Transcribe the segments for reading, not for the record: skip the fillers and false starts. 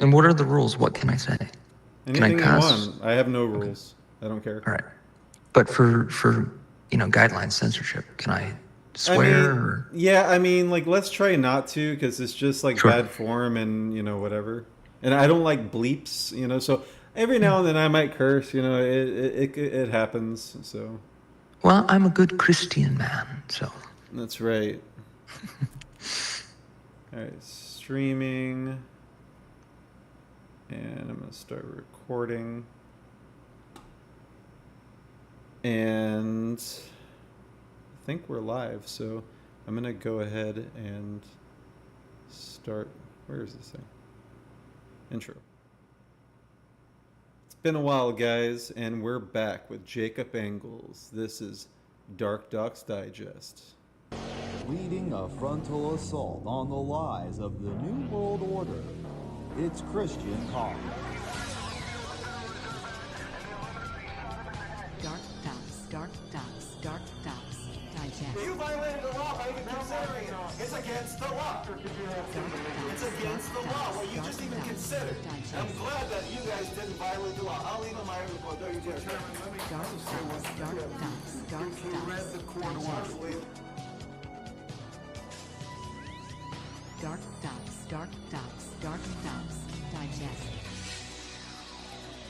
And what are the rules? What can I say? Anything can I you cuss? want. I have no rules. I don't care. All right. But for guideline censorship, can I swear? Or? Yeah, I mean, like, let's try not to, because it's just like bad form and whatever. And I don't like bleeps, so every now and then I might curse, it happens. So. Well, I'm a good Christian man, so. That's right. All right, streaming. And I'm going to start recording. And I think we're live, so I'm going to go ahead and start. Where is this thing? Intro. It's been a while, guys, and we're back with Jacob Engels. This is DarkDox Digest. Leading a frontal assault on the lies of the New World Order. It's Christian Coffee. DarkDox Digest. You violated the law by even considering it. It's against the law. It's against the law. What you just even considered. I'm glad that you guys didn't violate the law. I'll leave on my report. There you go. DarkDox read the court order. DarkDox Digest.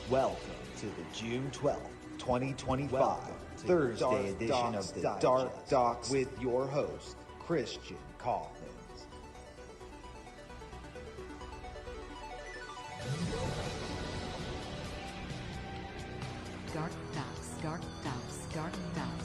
Welcome to the June 12th, 2025, Thursday edition of the Dark Docs with your host, Christian Coffins. DarkDox Digest. DarkDox.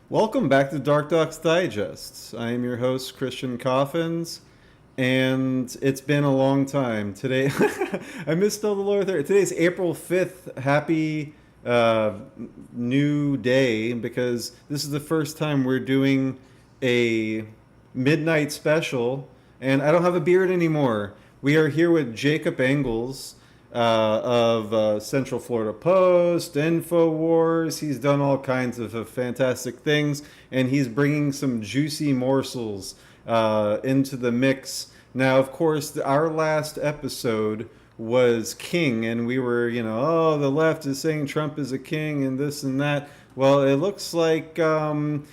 Welcome back to DarkDox Digest. I am your host, Christian Coffins, and it's been a long time. Today, I misspelled the lower third. Today's April 5th. Happy new day, because this is the first time we're doing a midnight special, and I don't have a beard anymore. We are here with Jacob Engels of Central Florida Post, InfoWars. He's done all kinds of fantastic things, and he's bringing some juicy morsels into the mix. Now, of course, our last episode was king, and we were, the left is saying Trump is a king and this and that. Well, it looks like broken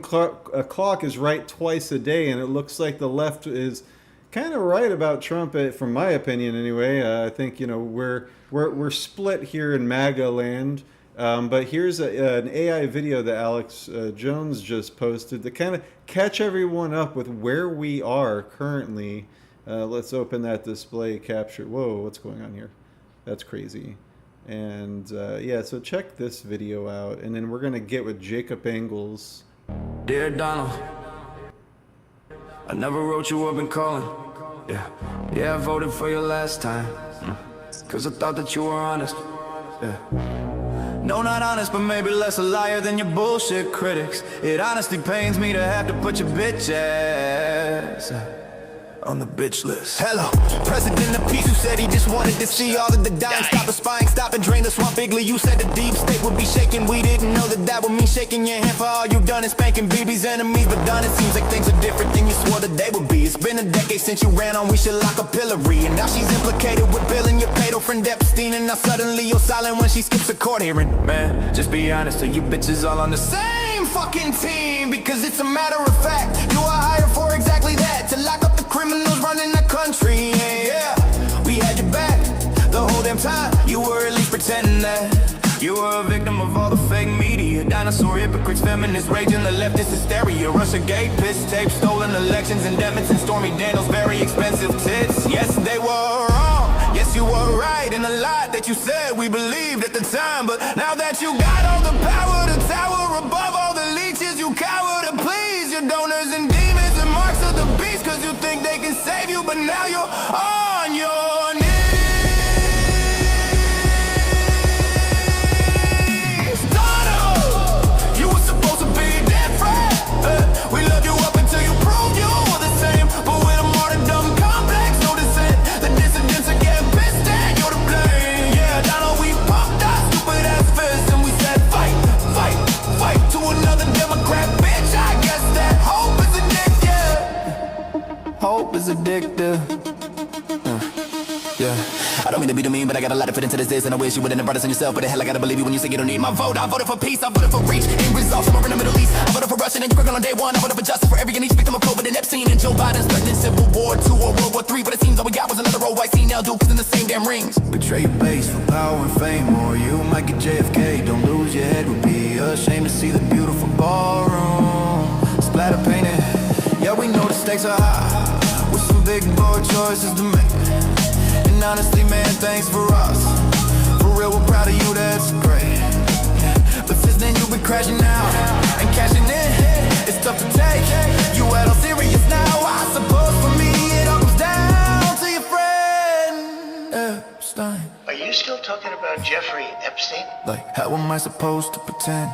clock is right twice a day, and it looks like the left is kind of right about Trump, from my opinion anyway. I think we're split here in MAGA land. But here's an AI video that Alex Jones just posted to kind of catch everyone up with where we are currently. Let's open that display capture. Whoa, what's going on here? That's crazy. And yeah, so check this video out, and then we're gonna get with Jacob Engels. Dear Donald, I never wrote you up in calling. Yeah, I voted for you last time, cause I thought that you were honest. No, not honest, but maybe less a liar than your bullshit critics. It honestly pains me to have to put your bitch ass on the bitch list. Hello, President of Peace, who said he just wanted to see all of the dying, stop the spying, stop and drain the swamp bigly. You said the deep state would be shaking. We didn't know that would mean shaking your hand for all you've done and spanking BB's enemies. But done, it seems like things are different than you swore that they would be. It's been a decade since you ran on We Should Lock Up Hillary, and now she's implicated with Bill and your pedo friend Epstein. And now suddenly you're silent when she skips a court hearing. Man, just be honest, are you bitches all on the same fucking team? Because it's a matter of fact, you are hired for exactly that, to lock up the criminals running the country. Yeah, we had your back the whole damn time. You were at least pretending that you were a victim of all the fake media. Dinosaur hypocrites, feminists raging, the leftist hysteria. Russiagate, piss tape, stolen elections, indictments, and Stormy Daniels' very expensive tits. Yes, they were wrong. Yes, you were right in a lot that you said we believed at the time. But now that you got all the power to tower above all the leeches, you cower to please your donors and demons and marks of the beast, cause you think they can save you, but now you're on your knees. Donald, you were supposed to be a dead friend. We loved you up until you proved you were the same, but with a martyrdom complex, no dissent. The dissidents are getting pissed and you're to blame. Yeah, Donald, we pumped us, don't mean to be the mean, but I got a lot to fit into this and I wish you wouldn't have brought us in yourself. But the hell, I gotta believe you when you say you don't need my vote. I voted for peace, I voted for reach, ain't results somewhere in the Middle East. I voted for Russian and Ukraine on day one. I voted for justice for every and each victim of COVID and Epstein. And Joe Biden's threatening Civil War 2 or World War 3. But it seems all we got was another old white female dude in the same damn rings. Betray your base for power and fame, or you might get JFK. Don't lose your head, would be a shame to see the beautiful ballroom splatter painted. Yeah, we know the stakes are high, with some big boy choices to make. And honestly, man, thanks for us. For real, we're proud of you, that's great. But since then you've been crashing out and cashing in, it's tough to take. You at all serious now, I suppose for me it all comes down to your friend Epstein. Are you still talking about Jeffrey Epstein? Like, how am I supposed to pretend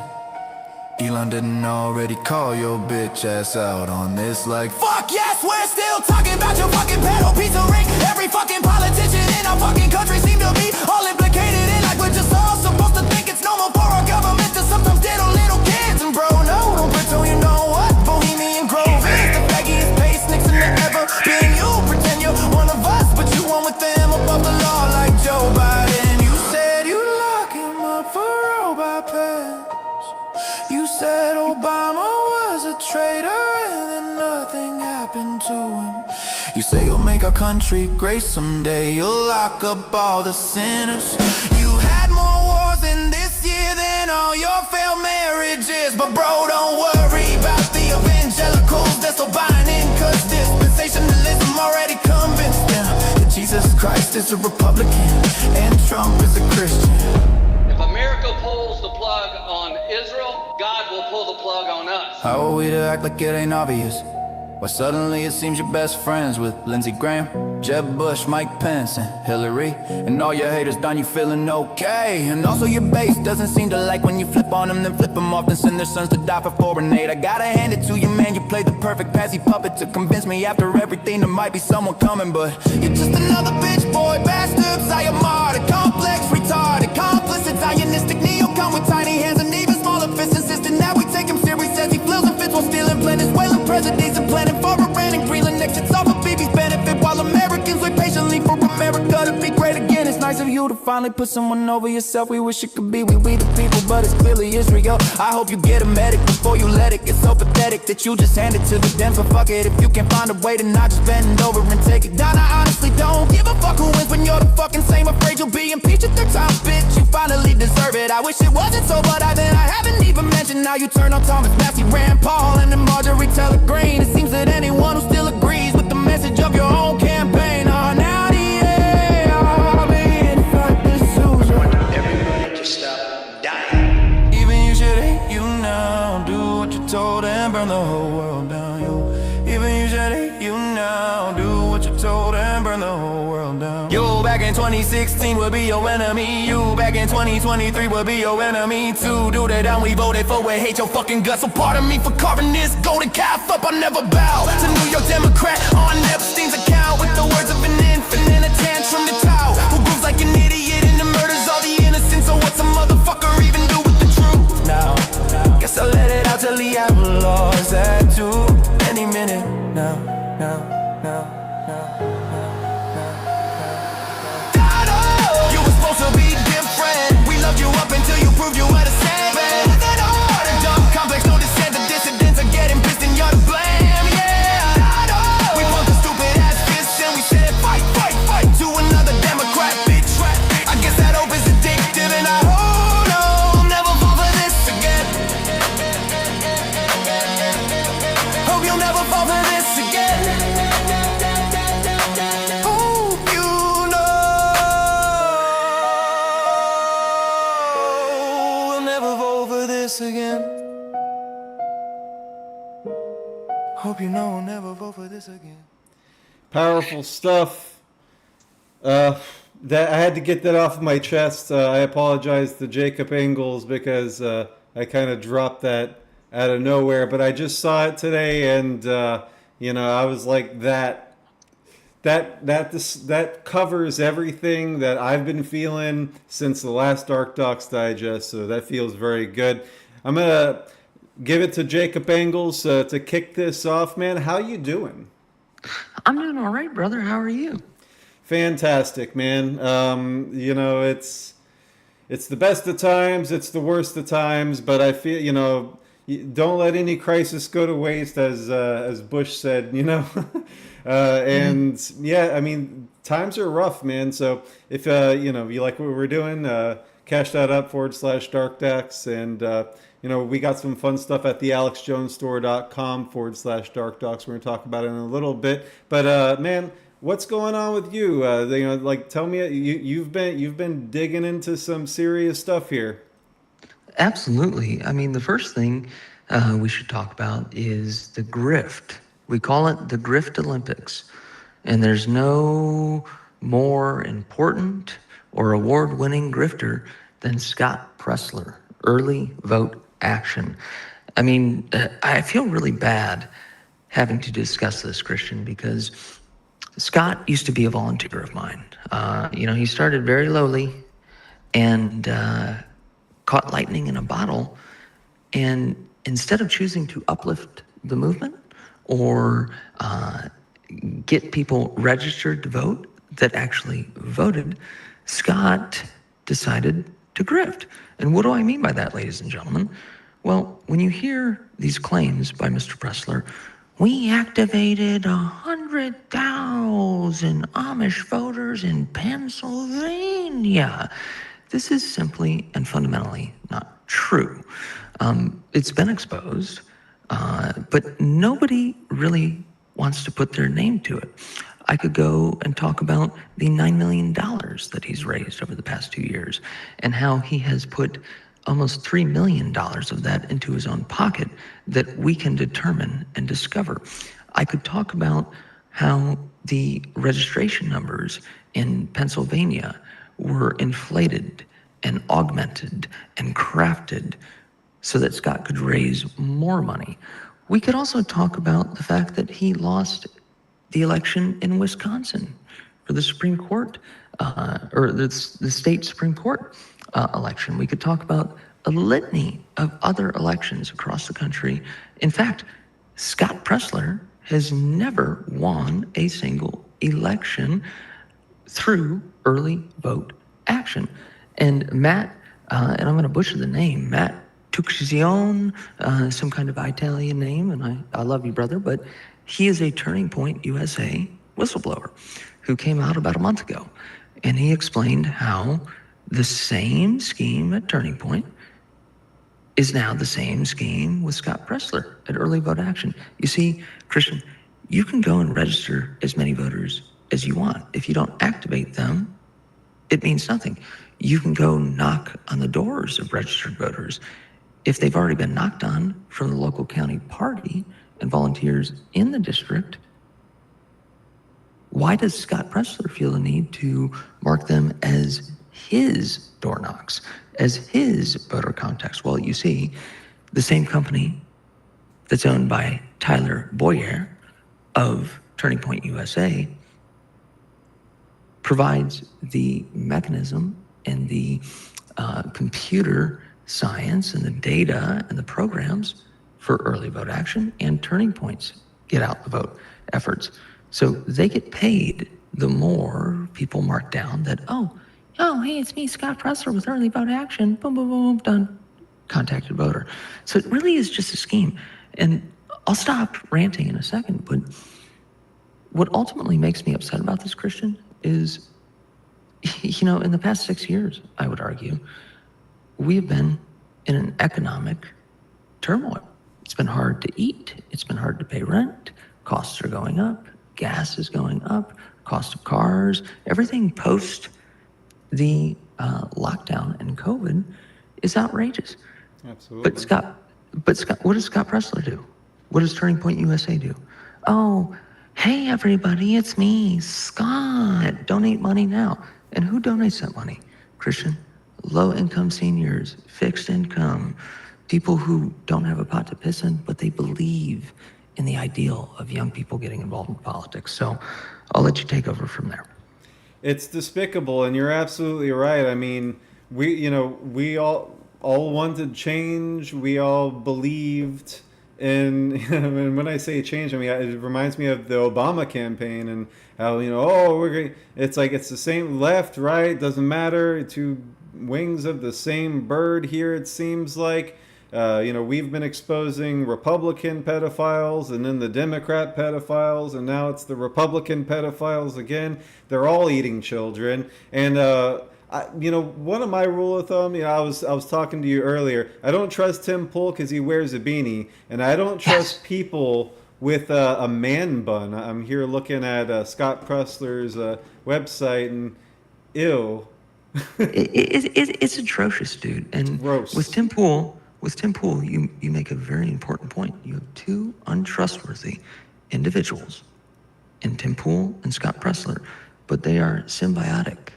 Elon didn't already call your bitch ass out on this? Like, fuck yes, we're still talking about your fucking pedo piece of ring. Every fucking politician in our fucking country seem to be all implicated in, like we're just all supposed to think it's normal for our government to sometimes diddle little kids. And bro, no, don't pretend you know what Bohemian Grove is. The baggiest pace Nixon to ever been. You pretend you're one of us, but you one with them above the law like Joe Biden. You said you'd lock him up for robot pets. You said Obama was a traitor and then nothing happened to him. You say you'll make our country great someday. You'll lock up all the sinners. You had more wars in this year than all your failed marriages. But bro, don't worry about the evangelicals. They're so buying in, cause dispensationalism already convinced them that Jesus Christ is a Republican and Trump is a Christian. If America pulls the plug on Israel, God will pull the plug on us. How are we to act like it ain't obvious? Why suddenly it seems you're best friends with Lindsey Graham, Jeb Bush, Mike Pence, and Hillary. And all your haters done you feeling okay. And also your base doesn't seem to like when you flip on them, then flip them off, then send their sons to die for foreign aid. I gotta hand it to you, man, you played the perfect passy puppet to convince me after everything there might be someone coming. But you're just another bitch boy, bastard, Sayamar, the complex, retarded, complicit, Zionistic, neocon with tiny hands and even smaller fists, insisting that we take him serious as he flips and fits while stealing Venezuelan presidents and planning for Iran and Greenland exits all for BB's benefit, while Americans wait patiently for America to be great again. It's nice of you to finally put someone over yourself. We wish it could be we the people, but it's clearly Israel. I hope you get a medic before you let it get so pathetic that you just hand it to the Dems. But fuck it, if you can find a way to not just bend over and take it down. I honestly don't give a fuck who wins when you're the fucking same. Afraid you'll be impeached a third time, bitch. You finally deserve it. I wish it wasn't so, but I haven't even mentioned how you turn on Thomas Massey, Rand Paul, and then Marjorie Taylor Greene. It seems that anyone who still agrees with the message of your own campaign are now the Everybody just stop dying. even you should hate you now. Do what you're told and burn the whole world down. Yo, even you should hate you now. Do what you're told and burn the whole world down. You back in 2016 will be your enemy. You back in 2023 will be your enemy too. Do that down, we voted for it. Hate your fucking guts. So pardon me for carving this golden calf up. I never bow to New York Democrat on Epstein's account with the words of an infant and a tantrum to tout. Who grooves like an idiot and murders all the innocent. So what's a motherfucker even do with the truth now? Guess I'll let it out till the outlaws that too. Any minute now. You were supposed to be different. We loved you up until you proved you were the same. Look at all the dumb complex, no dissent. The dissidents are getting pissed and you're to blame. Yeah, we bumped the stupid ass fists and we said fight to another Democrat bitch. I guess that hope is addictive and I hope I'll never fall for this again. Hope you'll never fall for this again. Hope you know we'll never fall for this again. Hope you know we'll never fall for this again. Powerful stuff. That I had to get that off my chest. I apologize to Jacob Engels because I kind of dropped that out of nowhere, but I just saw it today, and I was like, that covers everything that I've been feeling since the last DarkDox digest. So that feels very good. I'm gonna give it to Jacob Engels to kick this off, man. How you doing? I'm doing all right, brother. How are you? Fantastic, man. It's the best of times, it's the worst of times, but I feel, don't let any crisis go to waste, as Bush said, and yeah, I mean, times are rough, man. So if you like what we're doing, cash that up /DarkDox, and we got some fun stuff at the alexjonesstore.com /DarkDox. We're gonna talk about it in a little bit, but man, what's going on with you? Tell me, you've been digging into some serious stuff here. Absolutely. I mean, the first thing we should talk about is the GRIFT. We call it the GRIFT Olympics. And there's no more important or award-winning grifter than Scott Presler, Early Vote Action. I mean, I feel really bad having to discuss this, Christian, because Scott used to be a volunteer of mine. He started very lowly and caught lightning in a bottle. And instead of choosing to uplift the movement or get people registered to vote that actually voted, Scott decided to grift. And what do I mean by that, ladies and gentlemen? Well, when you hear these claims by Mr. Pressler, we activated 100,000 Amish voters in Pennsylvania. This is simply and fundamentally not true. It's been exposed, but nobody really wants to put their name to it. I could go and talk about the $9 million that he's raised over the past 2 years and how he has put almost $3 million of that into his own pocket that we can determine and discover. I could talk about how the registration numbers in Pennsylvania were inflated and augmented and crafted so that Scott could raise more money. We could also talk about the fact that he lost the election in Wisconsin for the Supreme Court, or the state Supreme Court election. We could talk about a litany of other elections across the country. In fact, Scott Presler has never won a single election through early vote action. And Matt, and I'm going to butcher the name, Matt Tuccione, some kind of Italian name, and I love you, brother, but he is a Turning Point USA whistleblower who came out about a month ago. And he explained how the same scheme at Turning Point is now the same scheme with Scott Presler at Early Vote Action. You see, Christian, you can go and register as many voters as you want. If you don't activate them, it means nothing. You can go knock on the doors of registered voters. If they've already been knocked on from the local county party and volunteers in the district, why does Scott Presler feel the need to mark them as his door knocks, as his voter contacts? Well, you see, the same company that's owned by Tyler Boyer of Turning Point USA provides the mechanism and the computer science and the data and the programs for Early Vote Action and Turning Point's Get Out the Vote efforts. So they get paid the more people mark down that, oh, hey, it's me, Scott Presler with Early Vote Action. Boom, boom, boom, done. Contacted voter. So it really is just a scheme. And I'll stop ranting in a second, but what ultimately makes me upset about this, Christian, is, in the past 6 years, I would argue, we have been in an economic turmoil. It's been hard to eat. It's been hard to pay rent. Costs are going up. Gas is going up. Cost of cars. Everything post the lockdown and COVID is outrageous. Absolutely. But Scott, what does Scott Presler do? What does Turning Point USA do? Oh, hey everybody, it's me, Scott. Donate money now. And who donates that money? Christian? Low-income seniors, fixed income, people who don't have a pot to piss in, but they believe in the ideal of young people getting involved in politics. So I'll let you take over from there. It's despicable, and you're absolutely right. I mean, we all wanted change. We all believed and and when I say change, I mean it reminds me of the Obama campaign and how oh we're going. It's like it's the same left, right, doesn't matter. Two wings of the same bird here. It seems like. We've been exposing Republican pedophiles and then the Democrat pedophiles, and now it's the Republican pedophiles again. They're all eating children. And, one of my rule of thumb, I was talking to you earlier. I don't trust Tim Pool because he wears a beanie, and I don't trust people with a man bun. I'm here looking at Scott Pressler's website, and ew. It's atrocious, dude. And Gross. with Tim Pool, you make a very important point. You have two untrustworthy individuals in Tim Pool and Scott Pressler, but they are symbiotic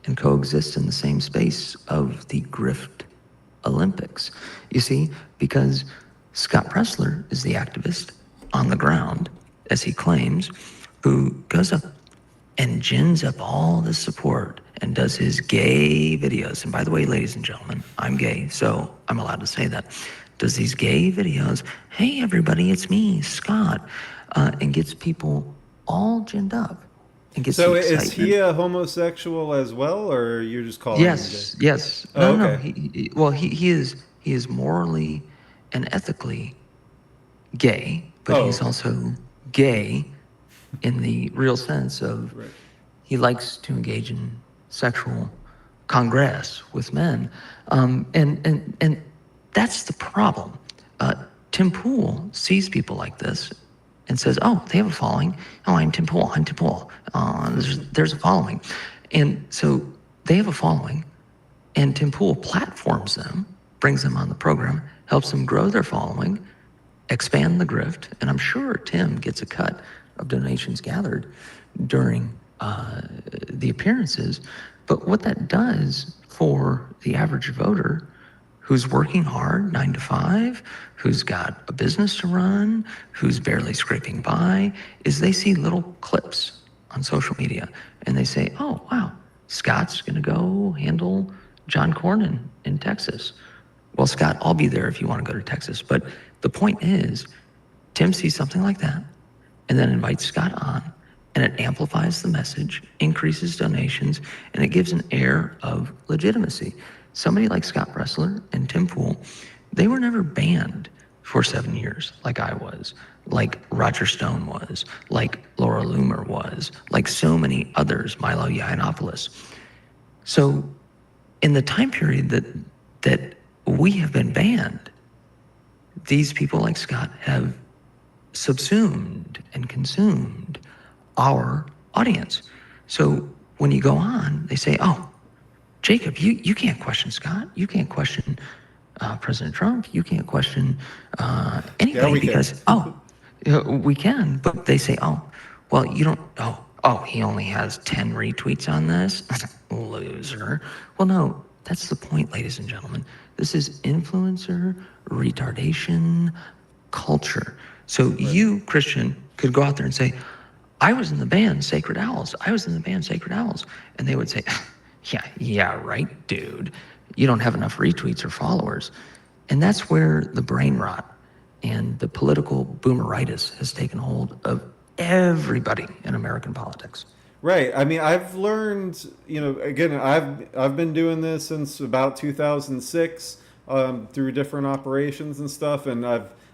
and coexist in the same space of the GRIFT Olympics. You see, because Scott Pressler is the activist on the ground, as he claims, who goes up and gins up all the support and does his gay videos. And by the way, ladies and gentlemen, I'm gay, so I'm allowed to say that. Does these gay videos, hey everybody, it's me, Scott, and gets people all ginned up. And gets So the is excitement. he a homosexual as well, or you're just calling Yes, him gay? yes. Oh, No, okay. he is morally and ethically gay, but Oh, he's okay. also gay in the real sense of Right. he likes to engage in sexual congress with men, and that's the problem. Tim Pool sees people like this and says, "Oh, they have a following. Oh, I'm Tim Pool. I'm Tim Pool. There's a following," and so they have a following, and Tim Pool platforms them, brings them on the program, helps them grow their following, expand the grift, and I'm sure Tim gets a cut of donations gathered during the appearances. But what that does for the average voter who's working hard 9 to 5, who's got a business to run, who's barely scraping by, is they see little clips on social media and they say, oh, wow, Scott's going to go handle John Cornyn in Texas. Well, Scott, I'll be there if you want to go to Texas. But the point is, Tim sees something like that and then invites Scott on, and it amplifies the message, increases donations, and it gives an air of legitimacy. Somebody like Scott Pressler and Tim Pool, they were never banned for 7 years like I was, like Roger Stone was, like Laura Loomer was, like so many others, Milo Yiannopoulos. So in the time period that we have been banned, these people like Scott have subsumed and consumed our audience. So when you go on, they say, oh, Jacob, you can't question Scott. You can't question President Trump. You can't question anybody because, we can. But they say, oh, well, you don't, he only has 10 retweets on this? Loser. Well, no, that's the point, ladies and gentlemen. This is influencer retardation culture. So you, Christian, could go out there and say, I was in the band Sacred Owls. I was in the band Sacred Owls. And they would say, yeah, right, dude. You don't have enough retweets or followers. And that's where the brain rot and the political boomeritis has taken hold of everybody in American politics. Right. I mean, I've learned, again, I've been doing this since about 2006 through different operations and stuff, and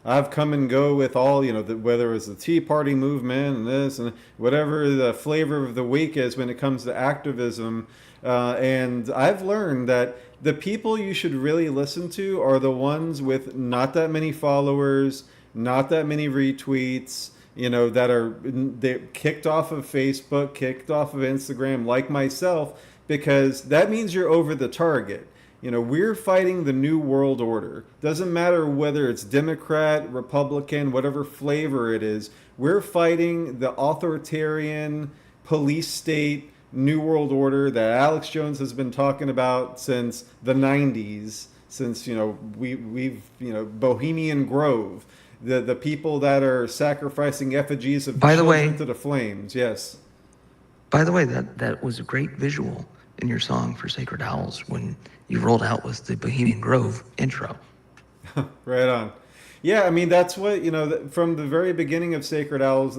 I've come and go with all, whether it was the Tea Party movement and this and whatever the flavor of the week is when it comes to activism. And I've learned that the people you should really listen to are the ones with not that many followers, not that many retweets, they're kicked off of Facebook, kicked off of Instagram, like myself, because that means you're over the target. We're fighting the new world order. Doesn't matter whether it's Democrat, Republican, whatever flavor it is. We're fighting the authoritarian police state new world order that Alex Jones has been talking about since the 90s, since, we've Bohemian Grove. The people that are sacrificing effigies of children to the flames. Yes. By the way, that was a great visual in your song for Sacred Owls when you rolled out with the Bohemian Grove intro. Right on. Yeah, I mean that's what from the very beginning of Sacred Owls.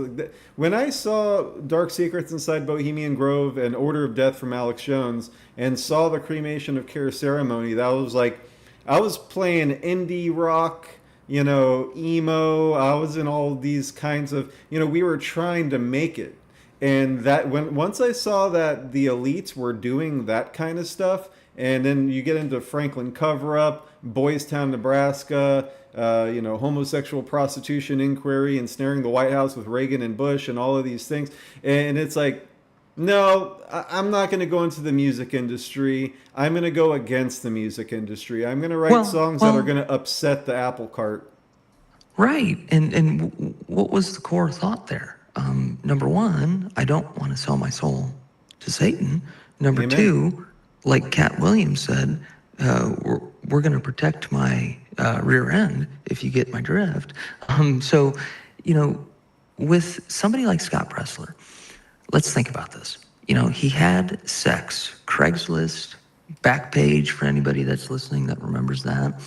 When I saw Dark Secrets Inside Bohemian Grove and Order of Death from Alex Jones, and saw the Cremation of Care ceremony, that was like, I was playing indie rock, emo. I was in all these kinds of, we were trying to make it, and that once I saw that the elites were doing that kind of stuff, and then you get into Franklin Cover Up, Boys Town, Nebraska, homosexual prostitution inquiry, ensnaring the White House with Reagan and Bush, and all of these things. And it's like, no, I'm not going to go into the music industry. I'm going to go against the music industry. I'm going to write songs that are going to upset the apple cart. Right. And what was the core thought there? Number one, I don't want to sell my soul to Satan. Number Amen. two, like Cat Williams said, we're going to protect my rear end, if you get my drift. So, with somebody like Scott Presler, let's think about this. He had sex, Craigslist, Backpage, for anybody that's listening that remembers that.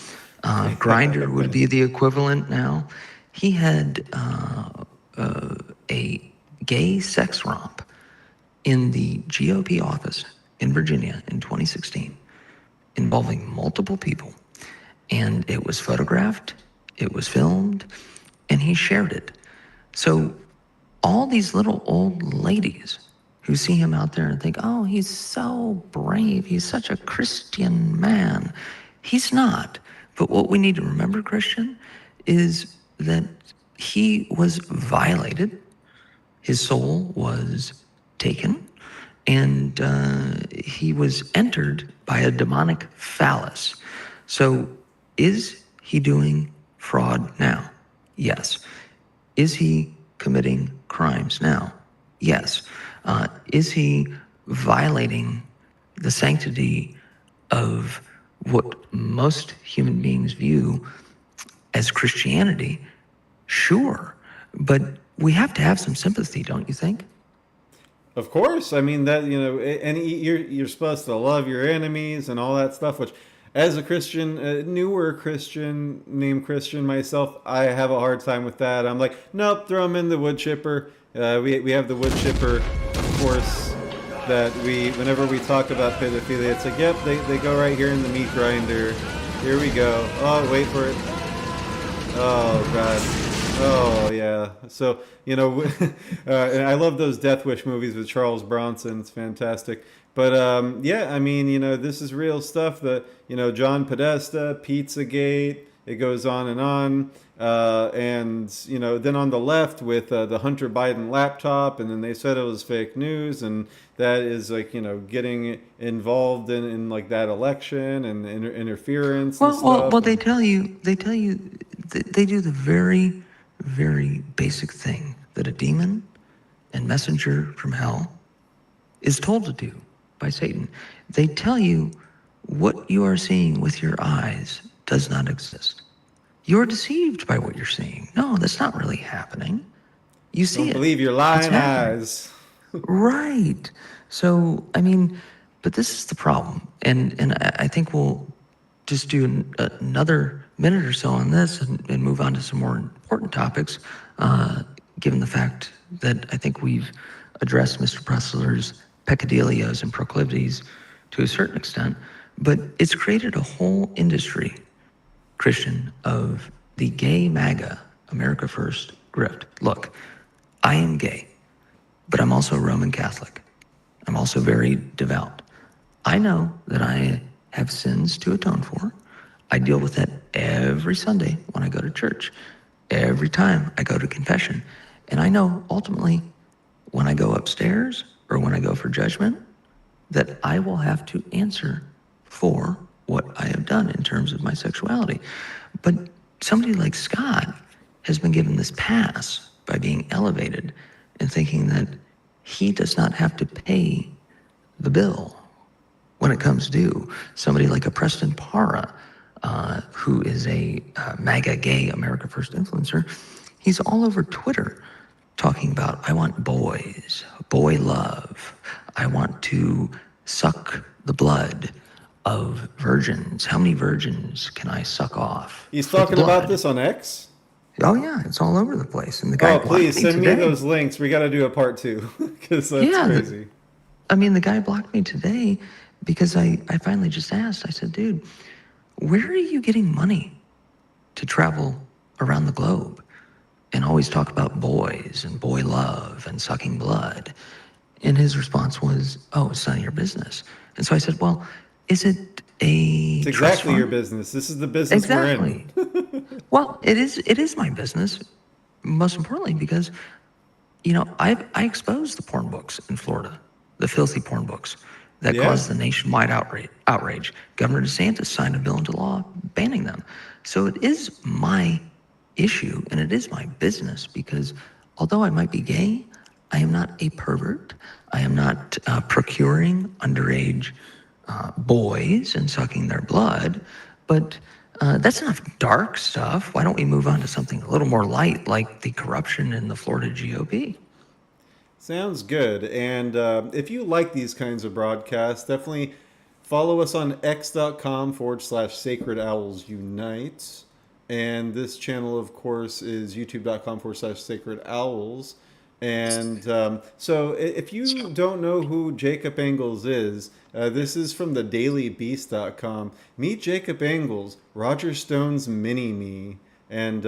Grindr would be the equivalent now. He had a gay sex romp in the GOP office in Virginia in 2016, involving multiple people. And it was photographed, it was filmed, and he shared it. So all these little old ladies who see him out there and think, oh, he's so brave, he's such a Christian man. He's not. But what we need to remember, Christian, is that he was violated, his soul was taken, and he was entered by a demonic phallus. So is he doing fraud now? Yes. Is he committing crimes now? Yes. Is he violating the sanctity of what most human beings view as Christianity? Sure. But we have to have some sympathy, don't you think? Of course. I mean, that, and you're supposed to love your enemies and all that stuff, which, as a Christian, newer Christian, named Christian myself, I have a hard time with that. I'm like, nope, throw them in the wood chipper. We have the wood chipper, of course, that whenever we talk about pedophilia, it's like, yep, they go right here in the meat grinder. Here we go. Oh, wait for it. Oh, God. Oh, yeah. So, and I love those Death Wish movies with Charles Bronson. It's fantastic. But, yeah, I mean, this is real stuff. John Podesta, Pizzagate, it goes on and on. And, then on the left with the Hunter Biden laptop, and then they said it was fake news, and that is like, getting involved in like that election and interference and stuff. Well, they tell you, they do the very, very basic thing that a demon and messenger from hell is told to do by Satan. They tell you what you are seeing with your eyes does not exist. You're deceived by what you're seeing. No, that's not really happening. You see it. Don't believe your lying eyes. Right. So, I mean, but this is the problem. And I think we'll just do another minute or so on this and move on to some more important topics, given the fact that I think we've addressed Mr. Pressler's peccadillos and proclivities to a certain extent. But it's created a whole industry, Christian, of the gay MAGA, America First grift. Look, I am gay, but I'm also Roman Catholic. I'm also very devout. I know that I have sins to atone for. I deal with that every Sunday when I go to church, every time I go to confession. And I know ultimately when I go upstairs or when I go for judgment that I will have to answer for what I have done in terms of my sexuality. But somebody like Scott has been given this pass by being elevated and thinking that he does not have to pay the bill when it comes due. Somebody like a Preston Para, who is a MAGA gay America First influencer, he's all over Twitter talking about, I want boys, boy love, I want to suck the blood. of virgins. How many virgins can I suck off? He's with talking about blood? this on X? Oh yeah, it's all over the place. And the guy Oh, blocked please send me today. those links. We got to do a part 2 because that's Yeah, crazy. I mean, the guy blocked me today because I finally just asked. I said, dude, where are you getting money to travel around the globe and always talk about boys and boy love and sucking blood? And his response was, oh, it's none of your business. And so I said, well, is it a It's trust exactly your fund? business. This is the business Exactly. we're in. Well, it is my business, most importantly, because, you know, I exposed the porn books in Florida, the filthy porn books that Yeah. caused the nationwide outrage. Governor DeSantis signed a bill into law banning them. So it is my issue and it is my business because although I might be gay, I am not a pervert. I am not procuring underage boys and sucking their blood. But that's enough dark stuff. Why don't we move on to something a little more light, like the corruption in the Florida GOP? Sounds good. And if you like these kinds of broadcasts, definitely follow us on x.com/Sacred Owls Unite. And this channel, of course, is youtube.com/Sacred Owls. And so if you don't know who Jacob Engels is, this is from the dailybeast.com. Meet Jacob Engels, Roger Stone's mini-me. And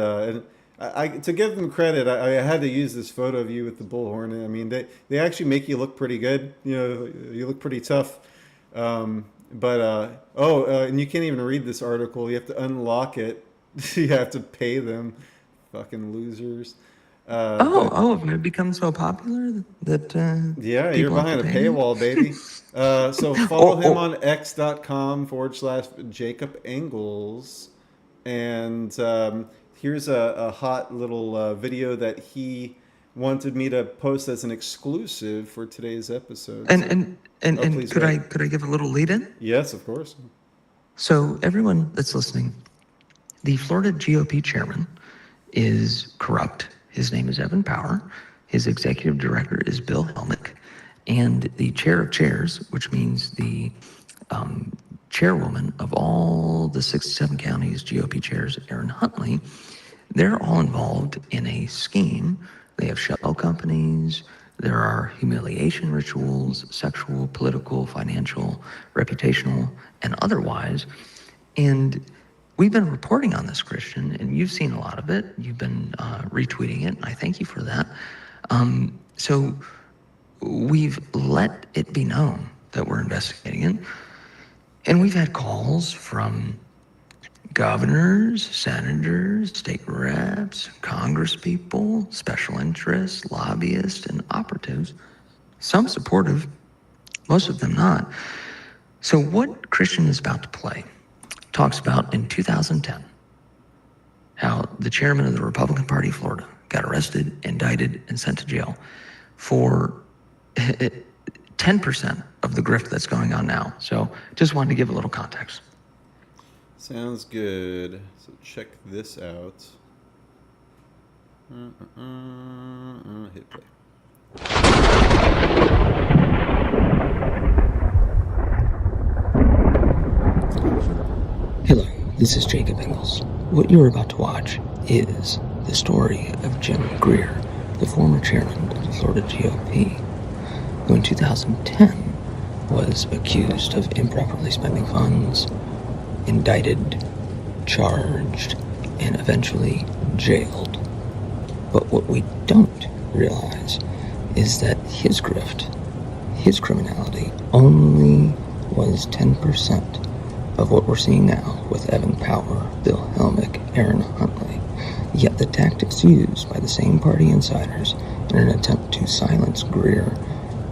I to give them credit, I had to use this photo of you with the bullhorn. I mean, they actually make you look pretty good. You know, you look pretty tough. And you can't even read this article. You have to unlock it. You have to pay them. Fucking losers. Have I become so popular that yeah, you're people have behind a to pay me? paywall, baby. So follow him on x.com/Jacob Engels. And here's a hot little video that he wanted me to post as an exclusive for today's episode. And please could go I ahead. give a little lead in? Yes, of course. So everyone that's listening, the Florida GOP chairman is corrupt. His name is Evan Power. His executive director is Bill Helmick. And the chair of chairs, which means the chairwoman of all the 67 counties GOP chairs, Erin Huntley, they're all involved in a scheme. They have shell companies. There are humiliation rituals, sexual, political, financial, reputational, and otherwise. And we've been reporting on this, Christian, and you've seen a lot of it. You've been retweeting it, and I thank you for that. So we've let it be known that we're investigating it. And we've had calls from governors, senators, state reps, congresspeople, special interests, lobbyists, and operatives, some supportive, most of them not. So what Christian is about to play talks about in 2010, how the chairman of the Republican Party of Florida got arrested, indicted, and sent to jail for 10% of the grift that's going on now. So just wanted to give a little context. Sounds good. So check this out. Hit play. Hello, this is Jacob Engels. What you're about to watch is the story of Jim Greer, the former chairman of the Florida GOP, who in 2010 was accused of improperly spending funds, indicted, charged, and eventually jailed. But what we don't realize is that his grift, his criminality, only was 10% of what we're seeing now with Evan Power, Bill Helmick, Erin Huntley. Yet the tactics used by the same party insiders in an attempt to silence Greer,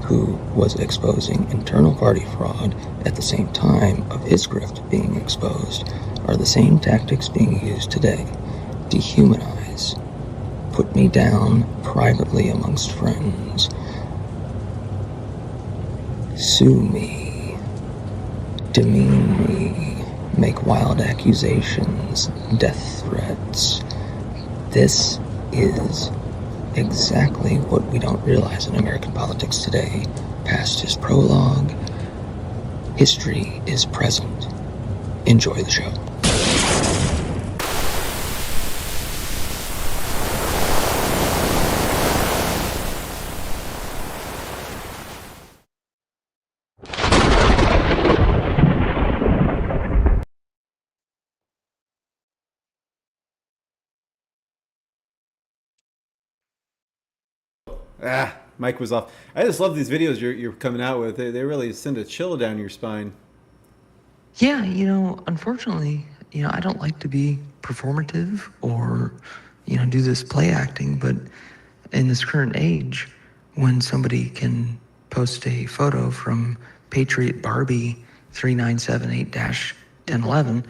who was exposing internal party fraud at the same time of his grift being exposed, are the same tactics being used today. Dehumanize, put me down privately amongst friends, sue me, demean me, make wild accusations, death threats. This is exactly what we don't realize in American politics today. Past his prologue, History is present. Enjoy the show. Mic was off. I just love these videos you're coming out with. They really send a chill down your spine. Yeah, unfortunately, I don't like to be performative or, do this play acting, but in this current age, when somebody can post a photo from Patriot Barbie 3978-1011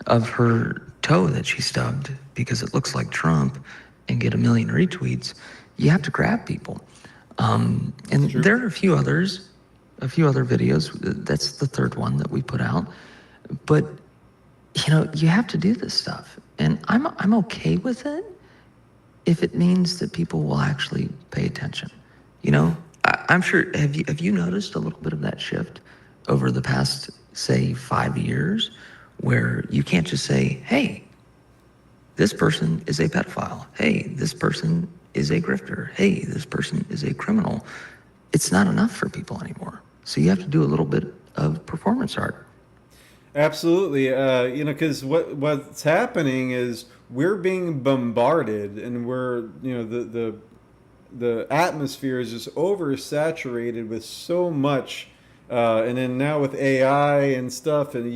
of her toe that she stubbed because it looks like Trump and get 1 million retweets, you have to grab people. And there are a few other videos. That's the third one that we put out. But, you have to do this stuff. And I'm okay with it if it means that people will actually pay attention. I'm sure, have you noticed a little bit of that shift over the past, say, 5 years, where you can't just say, hey, this person is a pedophile. Hey, this person is a grifter. Hey, this person is a criminal. It's not enough for people anymore. So you have to do a little bit of performance art. Absolutely. Because what's happening is we're being bombarded, and we're, the atmosphere is just oversaturated with so much, and then now with AI and stuff, and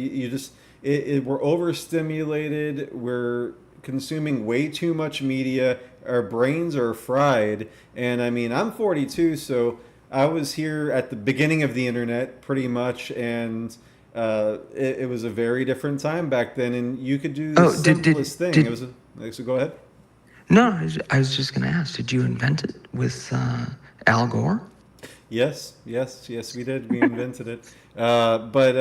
we're overstimulated. We're consuming way too much media. Our brains are fried. And I mean, I'm 42, so I was here at the beginning of the internet pretty much, and it was a very different time back then, and you could do the simplest thing. So go ahead. No, I was just going to ask, did you invent it with Al Gore? Yes, we did. We invented it. But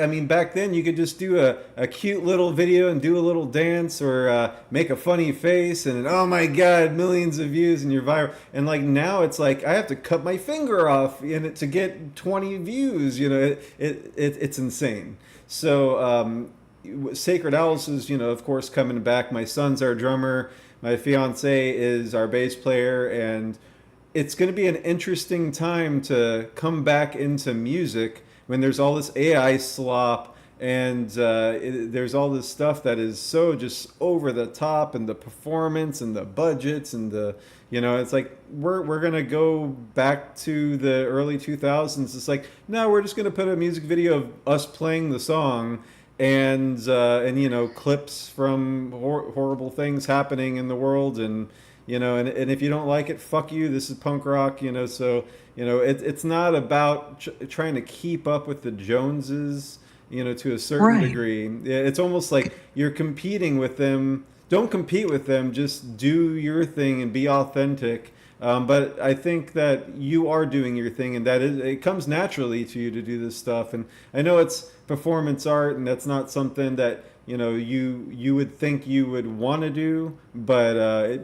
I mean, back then you could just do a cute little video and do a little dance, or make a funny face, and oh my God, millions of views, and you're viral. And like now it's like I have to cut my finger off in it to get 20 views. It's insane. So Sacred Owls is, of course, coming back. My son's our drummer. My fiance is our bass player, and it's going to be an interesting time to come back into music when there's all this AI slop, and there's all this stuff that is so just over the top, and the performance and the budgets and it's like we're going to go back to the early 2000s. It's like, no, we're just going to put a music video of us playing the song, and clips from horrible things happening in the world, and and if you don't like it, fuck you. This is punk rock, So it's not about trying to keep up with the Joneses, to a certain degree. It's almost like you're competing with them. Don't compete with them. Just do your thing and be authentic. But I think that you are doing your thing, and that it comes naturally to you to do this stuff. And I know it's performance art, and that's not something that you would think you would want to do, but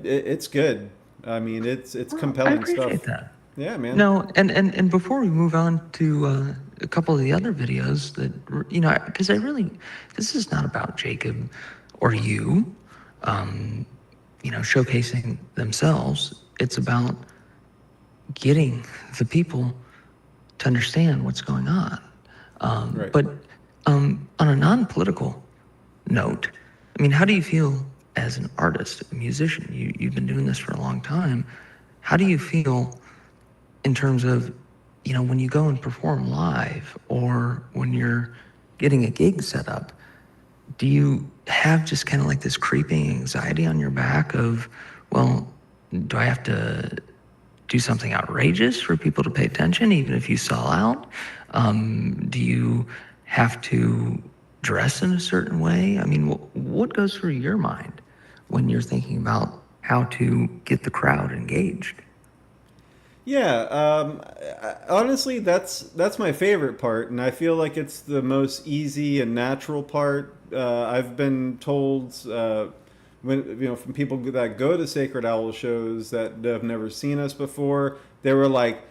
it's good. I mean, it's compelling stuff. I appreciate that. Yeah, man. No, and before we move on to a couple of the other videos that because this is not about Jacob or you, showcasing themselves. It's about getting the people to understand what's going on. Right. But on a non-political note, I mean, how do you feel as an artist, a musician? You've been doing this for a long time. How do you feel in terms of, when you go and perform live, or when you're getting a gig set up? Do you have just kind of like this creeping anxiety on your back of, well, do I have to do something outrageous for people to pay attention, even if you sell out? Do you have to dress in a certain way? I mean, what goes through your mind when you're thinking about how to get the crowd engaged? Yeah, honestly, that's my favorite part, and I feel like it's the most easy and natural part. I've been told from people that go to Sacred Owl shows that have never seen us before, they were like,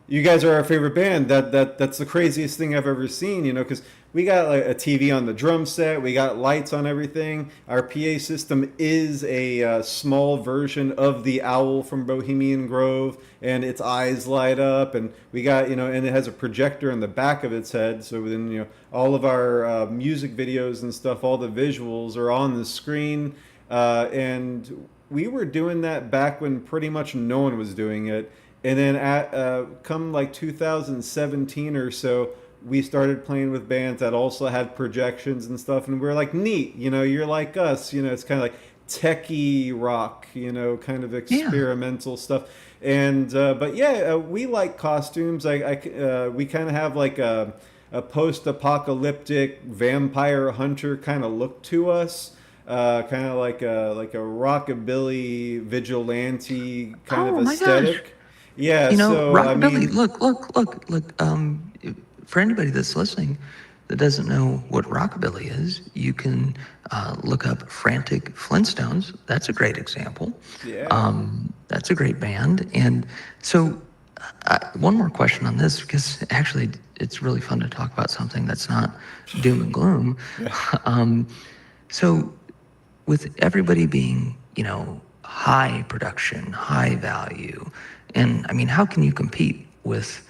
you guys are our favorite band. That's the craziest thing I've ever seen, because we got like a TV on the drum set, we got lights on everything. Our PA system is a small version of the owl from Bohemian Grove, and its eyes light up, and we got, and it has a projector in the back of its head, so then, all of our music videos and stuff, all the visuals are on the screen, and we were doing that back when pretty much no one was doing it. And then come like 2017 or so, we started playing with bands that also had projections and stuff, and we are like, neat, you're like us, it's kind of like techie rock, kind of experimental stuff. And but yeah, we like costumes. We kind of have like a post-apocalyptic vampire hunter kind of look to us. Kind of like a rockabilly vigilante kind of my aesthetic. gosh. Yeah, so rockabilly. Look. For anybody that's listening that doesn't know what rockabilly is, you can look up Frantic Flintstones. That's a great example. Yeah. That's a great band. And so, one more question on this, because actually it's really fun to talk about something that's not doom and gloom. Yeah. So, with everybody being, high production, high value, and I mean, how can you compete with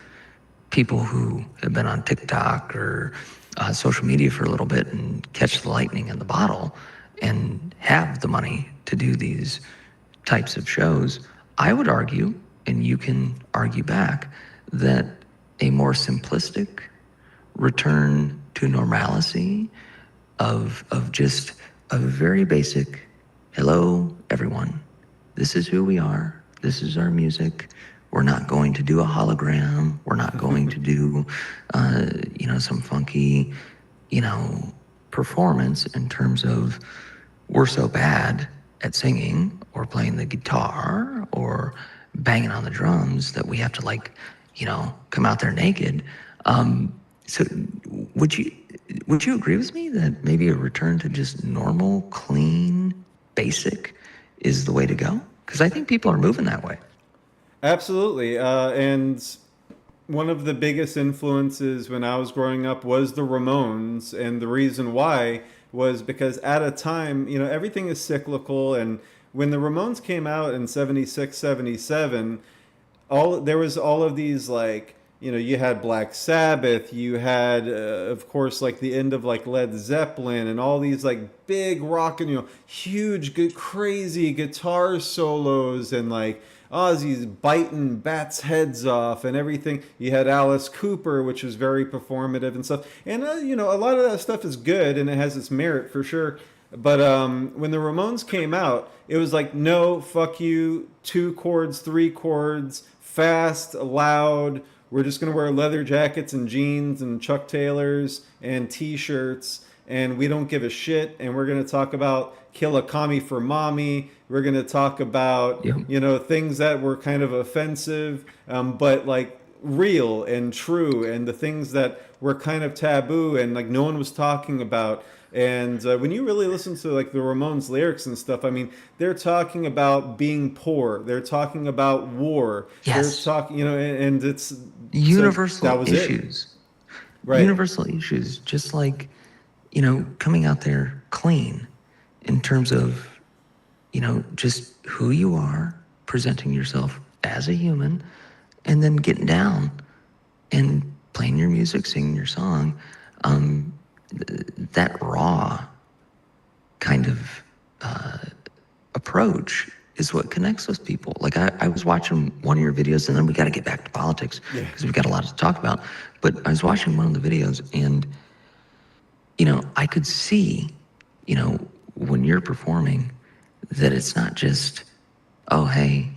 people who have been on TikTok or social media for a little bit and catch the lightning in the bottle and have the money to do these types of shows? I would argue, and you can argue back, that a more simplistic return to normalcy of just a very basic, hello, everyone. This is who we are. This is our music. We're not going to do a hologram. We're not going to do, some funky, performance in terms of we're so bad at singing or playing the guitar or banging on the drums that we have to come out there naked. So would you agree with me that maybe a return to just normal, clean, basic is the way to go? Because I think people are moving that way. Absolutely. And one of the biggest influences when I was growing up was the Ramones. And the reason why was because at a time, everything is cyclical. And when the Ramones came out in 76, 77, there was all of these you had Black Sabbath, you had, of course, the end of Led Zeppelin and all these big rock and, huge, good, crazy guitar solos and Ozzy's biting bats' heads off and everything. You had Alice Cooper, which was very performative and stuff. And, a lot of that stuff is good and it has its merit for sure. But when the Ramones came out, it was no, fuck you, 2 chords, 3 chords, fast, loud. We're just going to wear leather jackets and jeans and Chuck Taylors and T-shirts, and we don't give a shit. And we're going to talk about Kill a Commie for Mommy. We're going to talk about, things that were kind of offensive, but real and true, and the things that were kind of taboo and no one was talking about. And when you really listen to the Ramones lyrics and stuff, I mean, they're talking about being poor. They're talking about war. Yes. They're talking, and it's universal that was issues. It. Right. Universal issues, just coming out there clean in terms of, just who you are, presenting yourself as a human, and then getting down and playing your music, singing your song. That raw kind of approach is what connects with people. I was watching one of your videos, and then we got to get back to politics because we've got a lot to talk about. But I was watching one of the videos, and I could see, when you're performing, that it's not just, oh hey,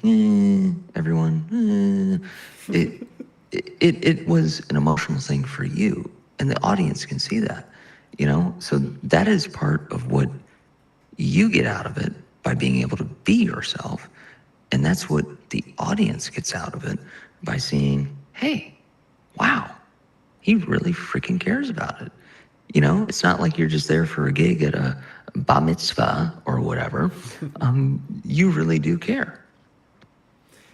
everyone. It was an emotional thing for you, and the audience can see that. So that is part of what you get out of it by being able to be yourself. And that's what the audience gets out of it by seeing, hey, wow, he really freaking cares about it. It's not like you're just there for a gig at a bar mitzvah or whatever. You really do care.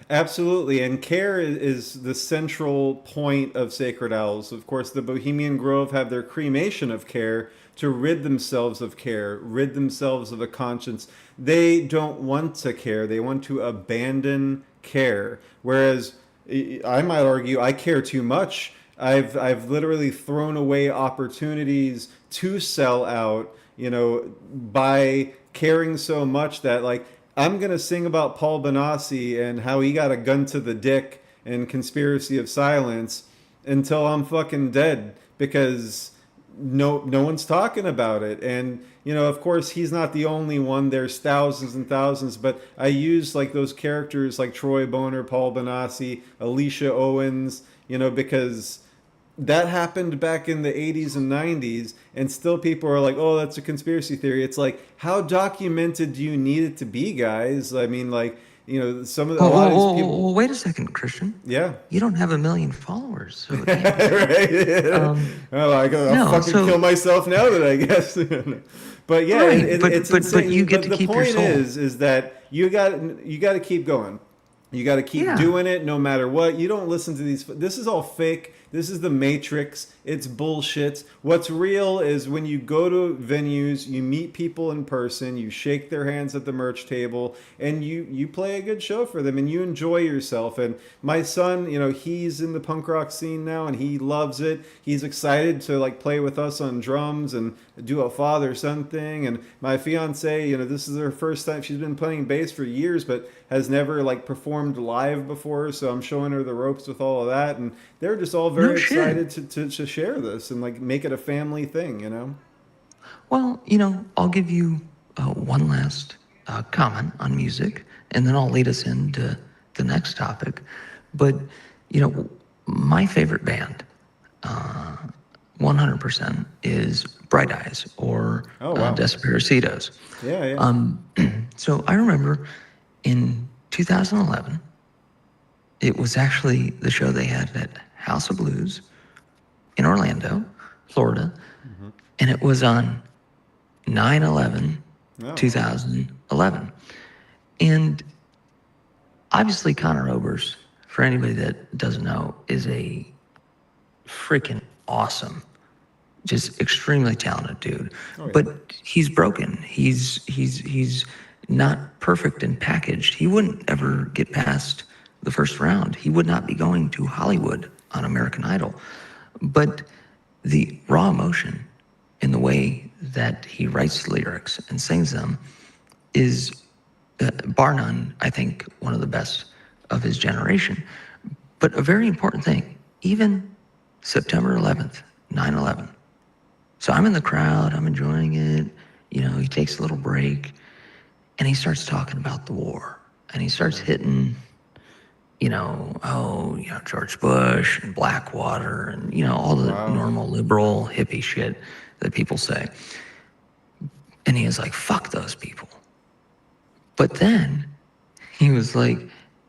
Absolutely, and care is the central point of Sacred Owls. Of course, the Bohemian Grove have their cremation of care to rid themselves of care, rid themselves of a conscience. They don't want to care, they want to abandon care. Whereas I might argue I care too much. I've literally thrown away opportunities to sell out, by caring so much that like I'm gonna sing about Paul Benassi and how he got a gun to the dick in Conspiracy of Silence until I'm fucking dead because no one's talking about it. And of course he's not the only one. There's thousands and thousands, but I use like those characters like Troy Boner, Paul Benassi, Alicia Owens, because that happened back in the 80s and 90s, and still people are like, oh, that's a conspiracy theory. It's like, how documented do you need it to be, guys? I mean, like, some of the, a lot of these people. Well, wait a second, Christian. Yeah. You don't have 1 million followers, so it can't Right. I'll no, fucking kill myself now that I guess. But yeah, Right, it's but insane. you get to the keep your point soul. is that you got to keep going. You got to keep Yeah. doing it no matter what. You don't listen to these. This is all fake. This is the Matrix. It's bullshit. What's real is when you go to venues, you meet people in person, you shake their hands at the merch table, and you play a good show for them, and you enjoy yourself. And my son, he's in the punk rock scene now, and he loves it. He's excited to like play with us on drums and do a father-son thing. And my fiance, this is her first time. She's been playing bass for years, but has never like performed live before. So I'm showing her the ropes with all of that, and they're just all very No shit. excited to share this and like make it a family thing. Well, I'll give you one last comment on music, and then I'll lead us into the next topic. But, my favorite band, 100%, is Bright Eyes or Oh, wow. Desperacidos. Yeah. So I remember in 2011, it was actually the show they had at House of Blues in Orlando, Florida, and it was on 9/11, Oh. 2011. And obviously Conor Oberst, for anybody that doesn't know, is a freaking awesome, just extremely talented dude. Oh, yeah. But he's broken. He's not perfect and packaged. He wouldn't ever get past the first round. He would not be going to Hollywood on American Idol. But the raw emotion in the way that he writes lyrics and sings them is, bar none, I think, one of the best of his generation. But a very important thing, even September 11th, 9/11. So I'm in the crowd, I'm enjoying it. He takes a little break and he starts talking about the war. And he starts hitting, George Bush and Blackwater and, all the normal liberal hippie shit that people say. And he was like, fuck those people. But then he was like,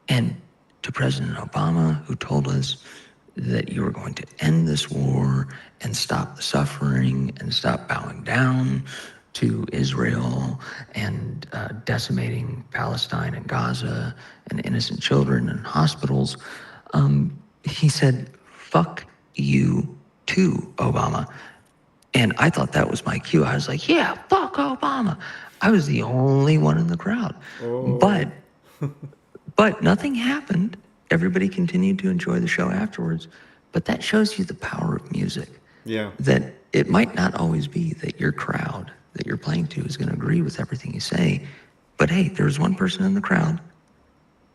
and to President Obama, who told us that you were going to end this war and stop the suffering and stop bowing down to Israel and decimating Palestine and Gaza and innocent children and hospitals. He said, fuck you too, Obama. And I thought that was my cue. I was like, yeah, fuck Obama. I was the only one in the crowd. Oh. But nothing happened. Everybody continued to enjoy the show afterwards. But that shows you the power of music. Yeah. That it might not always be that your crowd that you're playing to is going to agree with everything you say. But hey, there's one person in the crowd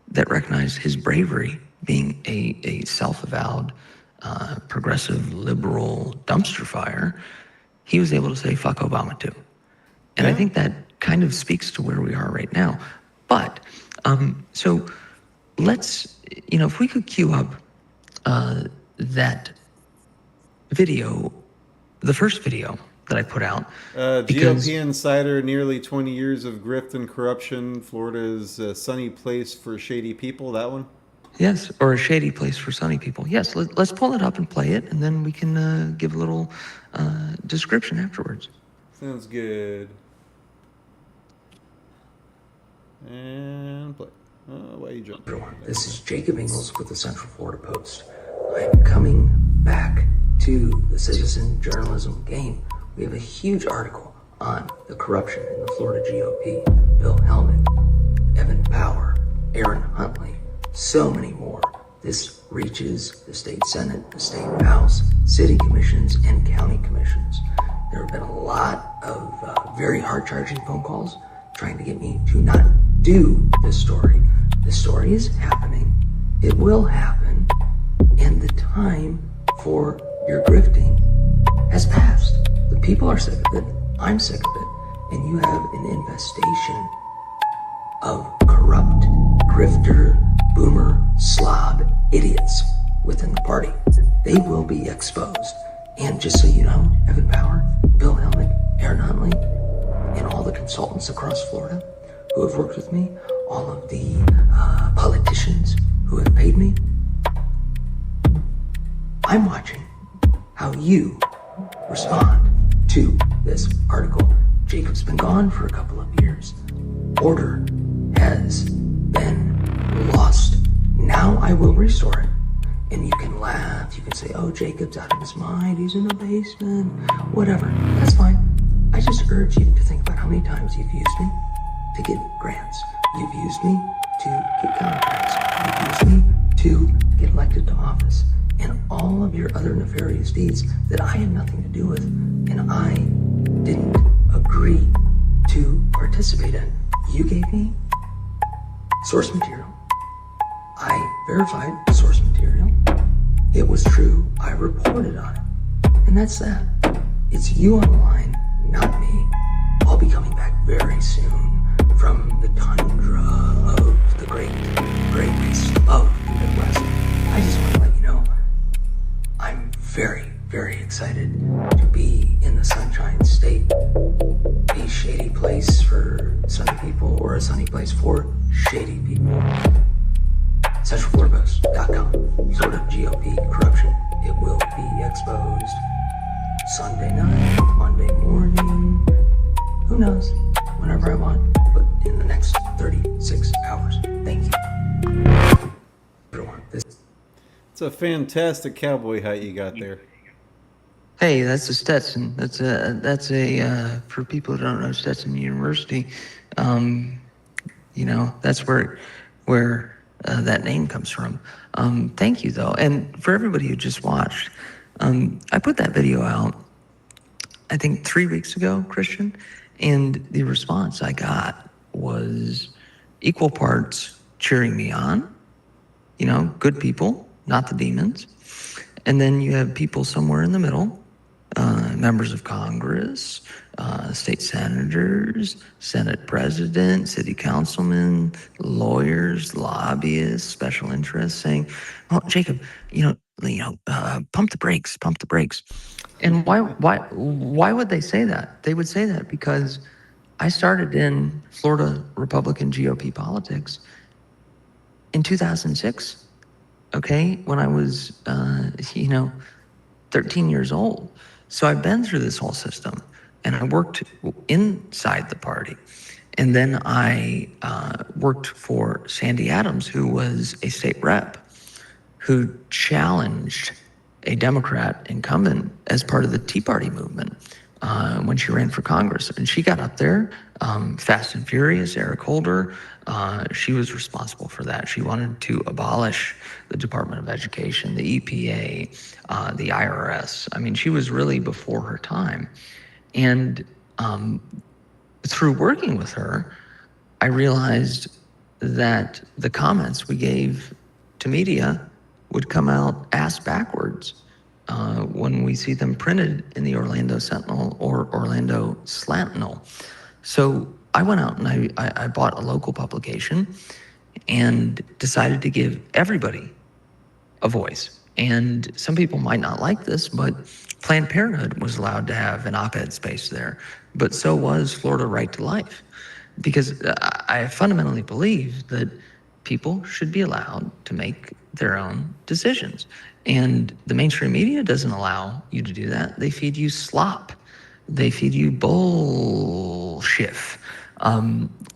that recognized his bravery, being a self-avowed, progressive, liberal dumpster fire. He was able to say, fuck Obama too. And I think that kind of speaks to where we are right now. But, so let's, if we could cue up that video, the first video that I put out. GOP Insider, nearly 20 years of grift and corruption. Florida's a sunny place for shady people. That one? Yes, or a shady place for sunny people. Yes, let's pull it up and play it, and then we can give a little description afterwards. Sounds good. And play. Why are you jumping? Everyone, this is Jacob Engels with the Central Florida Post. I'm coming back to the citizen journalism game. We have a huge article on the corruption in the Florida GOP. Bill Helmick, Evan Power, Aaron Huntley, so many more. This reaches the state Senate, the state House, city commissions, and county commissions. There have been a lot of very hard-charging phone calls trying to get me to not do this story. The story is happening. It will happen. And the time for your grifting has passed. The people are sick of it. I'm sick of it. And you have an infestation of corrupt, grifter, boomer, slob idiots within the party. They will be exposed. And just so you know, Evan Power, Bill Helmick, Aaron Huntley, and all the consultants across Florida who have worked with me, all of the politicians who have paid me, I'm watching how you respond to this article. Jacob's been gone for a couple of years. Order has been lost. Now I will restore it. And you can laugh, you can say, oh, Jacob's out of his mind, he's in the basement, whatever. That's fine. I just urge you to think about how many times you've used me to get grants. You've used me to get contracts. You've used me to get elected to office. And all of your other nefarious deeds that I had nothing to do with and I didn't agree to participate in. You gave me source material. I verified the source material. It was true. I reported on it. And that's that. It's you on the line, not me. I'll be coming back very soon from the tundra of the great east of the Midwest. I just want to let you know, I'm very, very excited to be in the Sunshine State. A shady place for sunny people or a sunny place for shady people. CentralFloridaPost.com. Florida GOP corruption. It will be exposed Sunday night, Monday morning. Who knows? Whenever I want, but in the next 36 hours. Thank you. Everyone, It's a fantastic cowboy hat you got there. Hey, that's a Stetson. That's a for people who don't know Stetson University, that's where that name comes from. Thank you though. And for everybody who just watched, I put that video out, I think 3 weeks ago, Christian, and the response I got was equal parts cheering me on, good people, not the demons. And then you have people somewhere in the middle, members of Congress, state senators, Senate president, city councilmen, lawyers, lobbyists, special interests saying, "Well, Jacob, pump the brakes." And why would they say that? They would say that because I started in Florida Republican GOP politics in 2006. Okay, when I was 13 years old. So I've been through this whole system, and I worked inside the party. And then I worked for Sandy Adams, who was a state rep, who challenged a Democrat incumbent as part of the Tea Party movement when she ran for Congress. And she got up there, fast and furious, Eric Holder. She was responsible for that. She wanted to abolish the Department of Education, the EPA, the IRS. I mean, she was really before her time. And through working with her, I realized that the comments we gave to media would come out ass backwards when we see them printed in the Orlando Sentinel or Orlando Slantinel. So I went out and I bought a local publication and decided to give everybody a voice. And some people might not like this, but Planned Parenthood was allowed to have an op-ed space there, but so was Florida Right to Life. Because I fundamentally believe that people should be allowed to make their own decisions. And the mainstream media doesn't allow you to do that. They feed you slop. They feed you bullshit.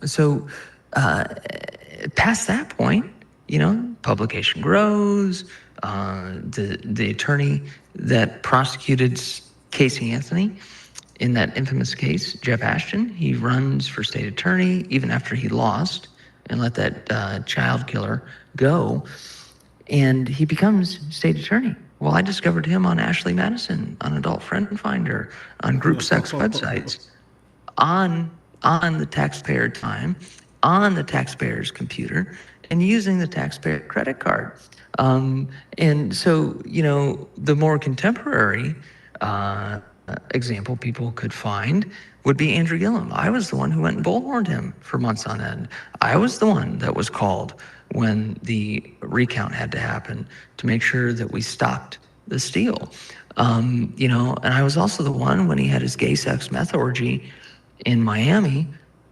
So past that point, publication grows. The attorney that prosecuted Casey Anthony in that infamous case, Jeff Ashton, he runs for state attorney even after he lost and let that child killer go. And he becomes state attorney. Well, I discovered him on Ashley Madison, on Adult Friend Finder, on group sex websites, on the taxpayer time, on the taxpayer's computer, and using the taxpayer credit card. And so, the more contemporary example people could find would be Andrew Gillum. I was the one who went and bullhorned him for months on end. I was the one that was called when the recount had to happen to make sure that we stopped the steal. And I was also the one when he had his gay sex meth orgy in Miami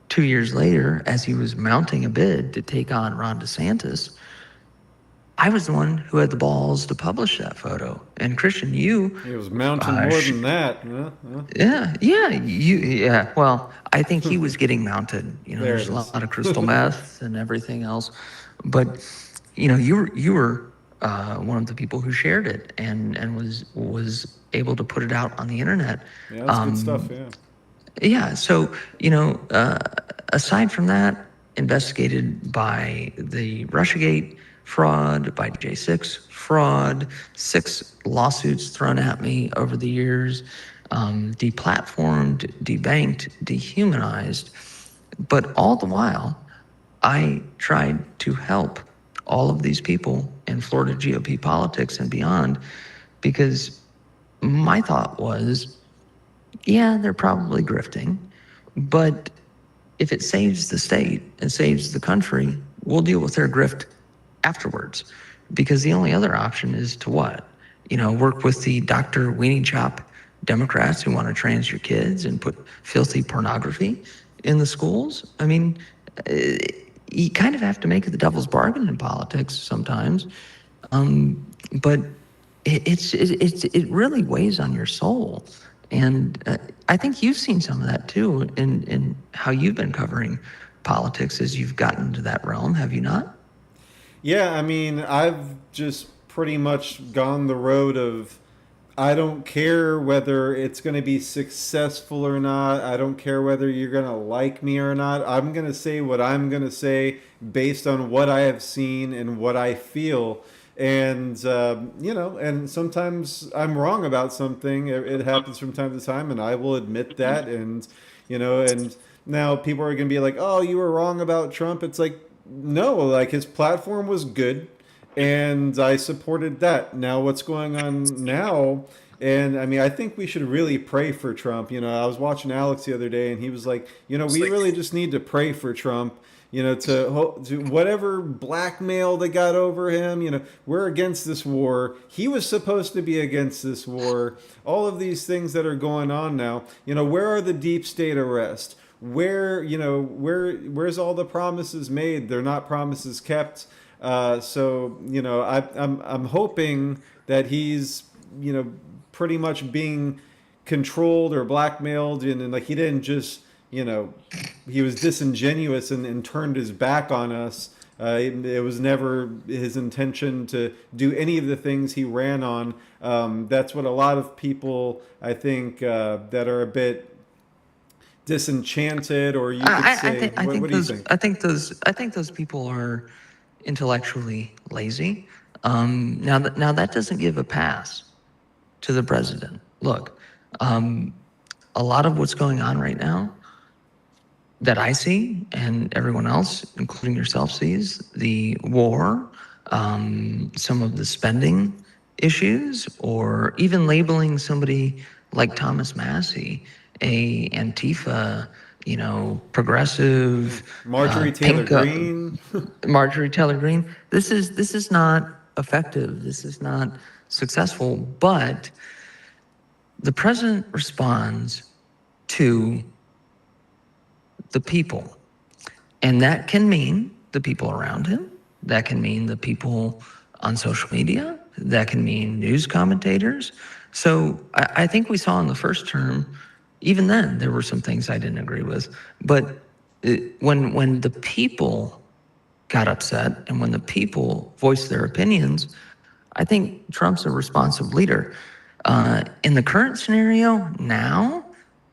2 years later, as he was mounting a bid to take on Ron DeSantis. I was the one who had the balls to publish that photo. And Christian, you... He was mounting more than that. Yeah. Well, I think he was getting mounted. There's a lot of crystal meth and everything else. But, you were one of the people who shared it and was able to put it out on the internet. Yeah, that's good stuff, yeah. Yeah, so, aside from that, investigated by the Russiagate fraud, by J6 fraud, 6 lawsuits thrown at me over the years, deplatformed, debanked, dehumanized. But all the while, I tried to help all of these people in Florida GOP politics and beyond, because my thought was, yeah, they're probably grifting, but if it saves the state and saves the country, we'll deal with their grift afterwards. Because the only other option is to what? Work with the Dr. Weenie Chop Democrats who want to trans your kids and put filthy pornography in the schools. I mean, you kind of have to make the devil's bargain in politics sometimes. But it really weighs on your soul. And I think you've seen some of that too in how you've been covering politics as you've gotten to that realm, have you not? Yeah, I mean, I've just pretty much gone the road of, I don't care whether it's going to be successful or not. I don't care whether you're going to like me or not. I'm going to say what I'm going to say based on what I have seen and what I feel. And, and sometimes I'm wrong about something. It happens from time to time, and I will admit that. And, and now people are going to be like, oh, you were wrong about Trump. It's like, no, like his platform was good and I supported that. Now what's going on now? And I mean, I think we should really pray for Trump. I was watching Alex the other day and he was like, we really just need to pray for Trump, to whatever blackmail they got over him. We're against this war. He was supposed to be against this war. All of these things that are going on now, where are the deep state arrests? Where's all the promises made? They're not promises kept. So I'm hoping that he's pretty much being controlled or blackmailed, and like he didn't just he was disingenuous and turned his back on us. It was never his intention to do any of the things he ran on. That's what a lot of people, I think, that are a bit disenchanted, or you could say, what do you think? I think those people are intellectually lazy. Now that doesn't give a pass to the president. Look, a lot of what's going on right now that I see and everyone else, including yourself, sees, the war, some of the spending issues, or even labeling somebody like Thomas Massey a Antifa, progressive, Marjorie Taylor Greene. Marjorie Taylor Greene. This is not effective. This is not successful. But the president responds to the people, and that can mean the people around him. That can mean the people on social media. That can mean news commentators. So I think we saw in the first term, even then, there were some things I didn't agree with. But when the people got upset and when the people voiced their opinions, I think Trump's a responsive leader. In the current scenario now,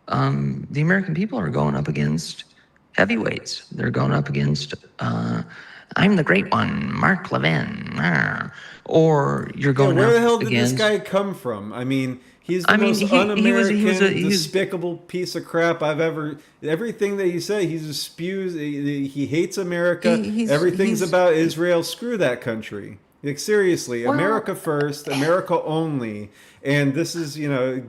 the American people are going up against heavyweights. They're going up against, I'm the great one, Mark Levin. Or you're going where up the hell did against, this guy come from? I mean, he's the I mean, most he un-American, was despicable piece of crap I've ever. Everything that he said, he just spews. He hates America. Everything's about Israel. Screw that country. Like, seriously, Well, America first, America only. And this is,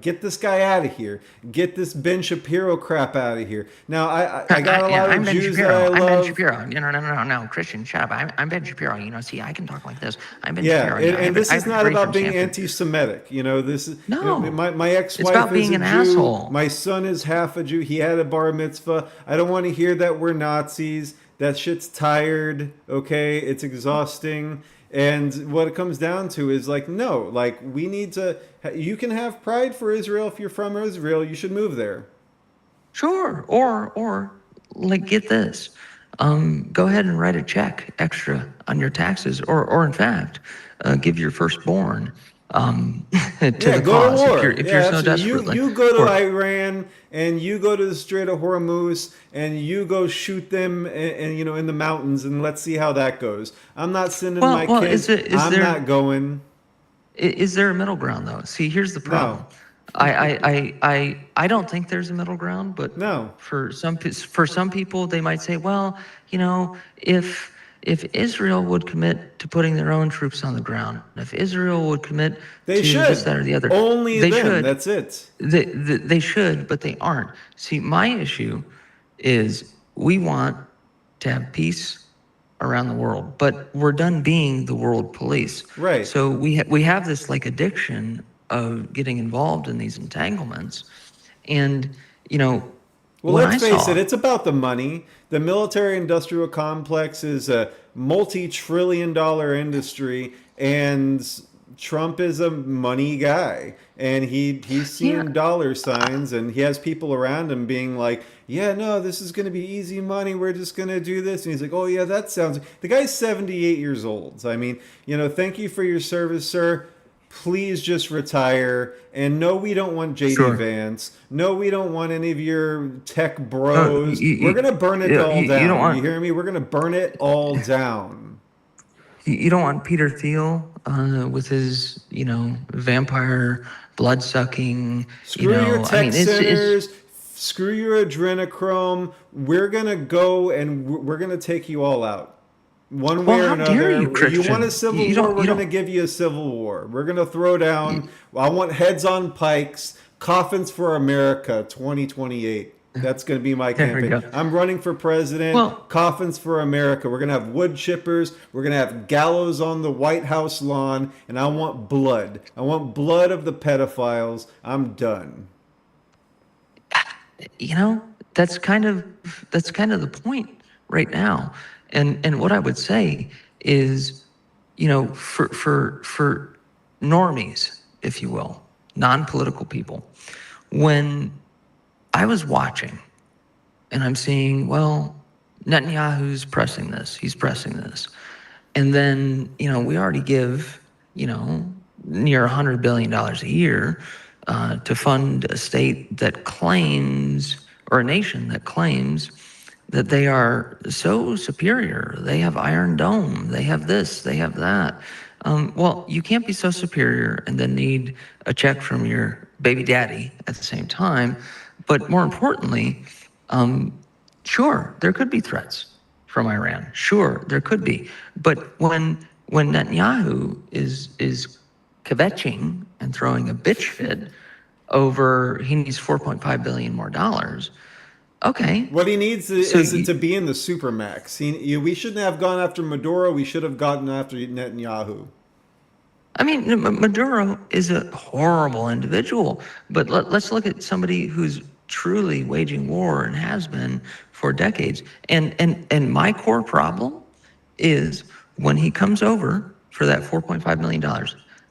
get this guy out of here. Get this Ben Shapiro crap out of here. Now, I got a lot I'm of Ben Jews Shapiro. that I I'm Ben love. Shapiro. No, Christian, shut up. I'm Ben Shapiro. See, I can talk like this. I'm Ben Yeah, Shapiro. and this I is have a not degree about from being Stanford. anti-Semitic. This is No. my ex-wife It's about is being a an Jew. asshole. My son is half a Jew. He had a bar mitzvah. I don't want to hear that we're Nazis. That shit's tired. Okay, it's exhausting. And what it comes down to is no, we need to. You can have pride for Israel if you're from Israel. You should move there. Sure. Or get this. Go ahead and write a check extra on your taxes, or in fact, give your firstborn to the go cause to war. if you're so desperate. You go to Iran and you go to the Strait of Hormuz and you go shoot them and in the mountains and let's see how that goes. I'm not sending my kids. I'm not going. Is there a middle ground though? See, here's the problem. No. I don't think there's a middle ground, but No. for some people, they might say, well, if Israel would commit to putting their own troops on the ground, if Israel would commit They to should. this, that, or the other, Only they then. should. That's it. They should, but they aren't. See, my issue is we want to have peace around the world, but we're done being the world police. Right. So we have this addiction of getting involved in these entanglements, and Well, let's face it, it's about the money. The military-industrial complex is a multi-trillion-dollar industry, and Trump is a money guy. And he's seen dollar signs, and he has people around him being like, yeah, no, this is going to be easy money. We're just going to do this. And he's like, oh, yeah, that sounds... The guy's 78 years old. I mean, thank you for your service, sir. Please just retire. And no, we don't want JD Vance. No, we don't want any of your tech bros. We're going to burn it all down. You hear me? We're going to burn it all down. You don't want Peter Thiel with his, vampire blood-sucking, Screw your tech centers. Screw your adrenochrome. We're going to go and we're going to take you all out. One way or another. You want a civil war, we're going to give you a civil war. We're going to throw down. I want heads on pikes, coffins for America 2028. That's going to be my campaign. I'm running for president. Coffins for America. We're going to have wood chippers. We're going to have gallows on the White House lawn. And I want blood. I want blood of the pedophiles. I'm done. That's kind of the point right now. And what I would say is, for normies, if you will, non-political people, when I was watching and I'm seeing, well, Netanyahu's pressing this, he's pressing this. And then, we already give, near $100 billion a year to fund a state that claims, or a nation that claims, that they are so superior. They have Iron Dome. They have this. They have that. Well, you can't be so superior and then need a check from your baby daddy at the same time. But more importantly, sure, there could be threats from Iran. Sure, there could be. But when Netanyahu is kvetching and throwing a bitch fit over he needs $4.5 billion more dollars. Okay. What he needs is to be in the supermax. We shouldn't have gone after Maduro. We should have gotten after Netanyahu. I mean, Maduro is a horrible individual, but let's look at somebody who's truly waging war and has been for decades. And my core problem is when he comes over for that $4.5 million,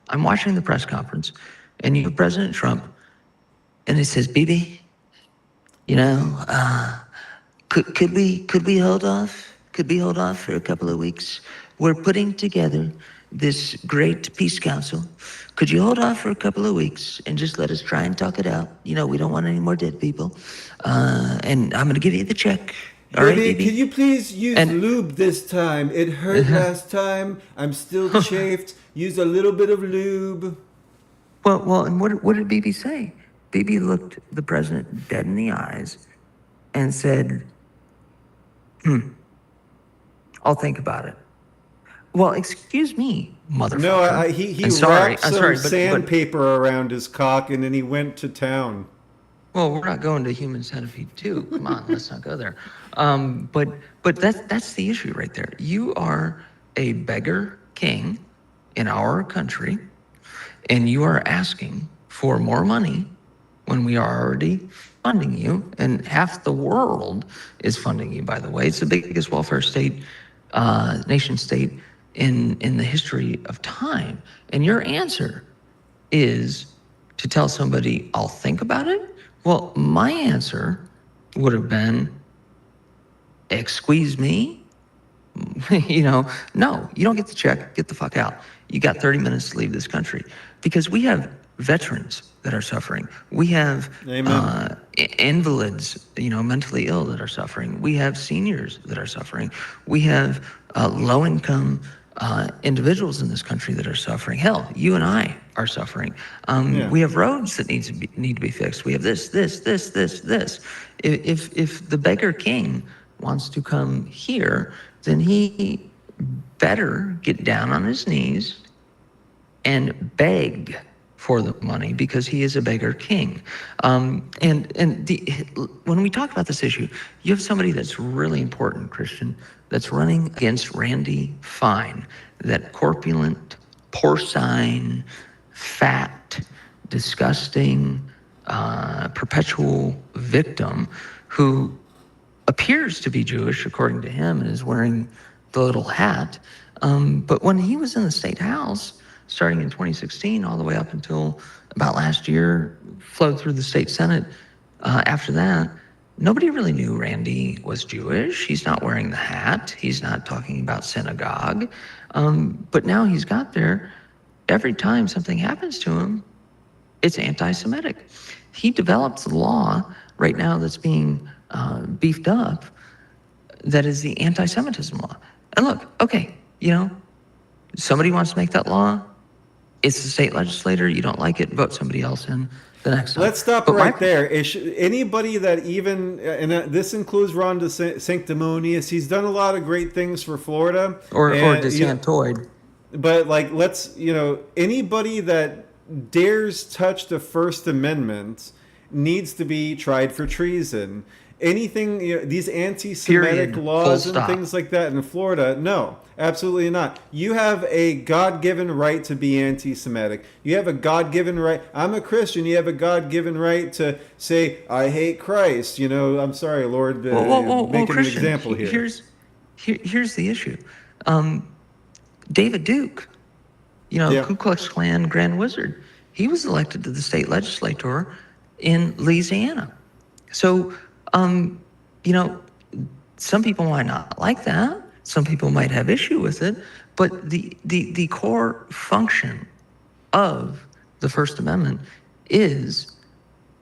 I'm watching the press conference, and you have President Trump, and he says, Bibi, could we hold off could we hold off for a couple of weeks? We're putting together this great peace council. Could you hold off for a couple of weeks and just let us try and talk it out? You know, we don't want any more dead people. And I'm going to give you the check. All right, Baby, baby? can you please use And- lube this time? It hurt last time. I'm still chafed. Use a little bit of lube. Well, and what did BB say? BB looked the president dead in the eyes and said, I'll think about it. Well, excuse me, motherfucker. No, he I'm sorry, wrapped I'm some sorry, but- sandpaper around his cock and then he went to town. Well, we're not going to human centipede 2. Come on, let's not go there. But that's the issue right there. You are a beggar king in our country, and you are asking for more money when we are already funding you, and half the world is funding you, by the way. It's the biggest welfare state, nation state in the history of time. And your answer is to tell somebody, I'll think about it? Well, my answer would have been, excuse me? No, you don't get the check, get the fuck out. You got 30 minutes to leave this country. Because we have veterans that are suffering. We have invalids, mentally ill that are suffering. We have seniors that are suffering. We have low-income individuals in this country that are suffering. Hell, you and I are suffering. We have roads that need to be fixed. We have this. If the beggar king wants to come here, then he better get down on his knees and beg for the money, because he is a beggar king. When we talk about this issue, you have somebody that's really important, Christian, that's running against Randy Fine, that corpulent, porcine, fat, disgusting, perpetual victim who appears to be Jewish according to him and is wearing the little hat. But when he was in the state house, starting in 2016 all the way up until about last year, flowed through the state Senate. After that, nobody really knew Randy was Jewish. He's not wearing the hat. He's not talking about synagogue. But now he's got there. Every time something happens to him, it's anti-Semitic. He developed the law right now that's being beefed up that is the anti-Semitism law. And look, okay, somebody wants to make that law. It's the state legislator. You don't like it, vote somebody else in the next time. Let's stop right there. Anybody that even, and this includes Ron DeSanctimonious, he's done a lot of great things for Florida. Or DeSantoid. But anybody that dares touch the First Amendment needs to be tried for treason. Anything, these anti-Semitic laws and things like that in Florida, no, absolutely not. You have a God-given right to be anti-Semitic. You have a God-given right. I'm a Christian. You have a God-given right to say, I hate Christ. I'm sorry, Lord, making an example here. Here's the issue. David Duke, Ku Klux Klan Grand Wizard, he was elected to the state legislature in Louisiana. So, some people might not like that. Some people might have issue with it. But the core function of the First Amendment is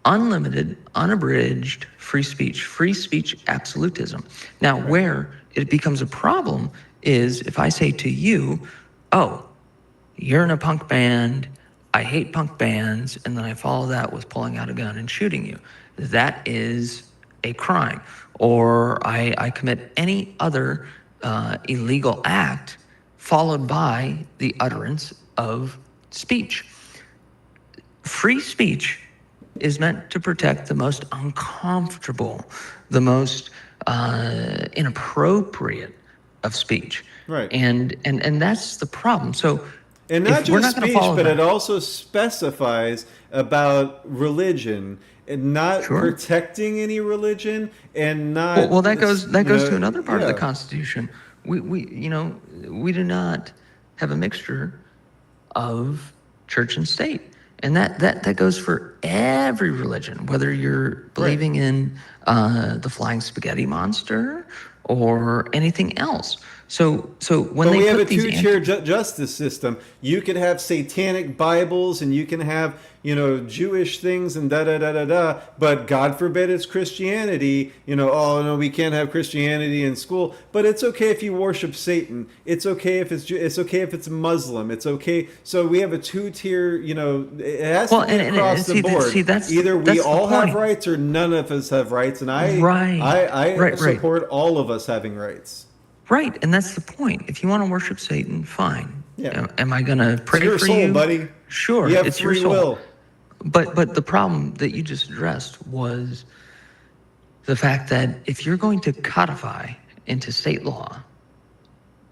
unlimited, unabridged free speech absolutism. Now, where it becomes a problem is if I say to you, oh, you're in a punk band, I hate punk bands, and then I follow that with pulling out a gun and shooting you. That is a crime. Or I commit any other illegal act followed by the utterance of speech. Free speech is meant to protect the most uncomfortable, the most inappropriate of speech. Right. And that's the problem. So, and not just speech, but it also specifies about religion and not protecting any religion and not. Well, that goes to another part of the Constitution. We do not have a mixture of church and state, and that goes for every religion, whether you're believing in the flying spaghetti monster or anything else. So when But they we have put a these two-tier justice system. You could have satanic Bibles, and you can have, Jewish things and da da da da da. But God forbid it's Christianity. Oh no, we can't have Christianity in school. But it's okay if you worship Satan. It's okay if it's okay if it's Muslim. It's okay. So we have a two-tier. It has to be across the board. Either we all have rights or none of us have rights. And I support all of us having rights. Right, and that's the point. If you want to worship Satan, fine. Yeah. Am I going to pray it's your for soul, you, buddy? Sure, you have it's free your soul. will. But the problem that you just addressed was the fact that if you're going to codify into state law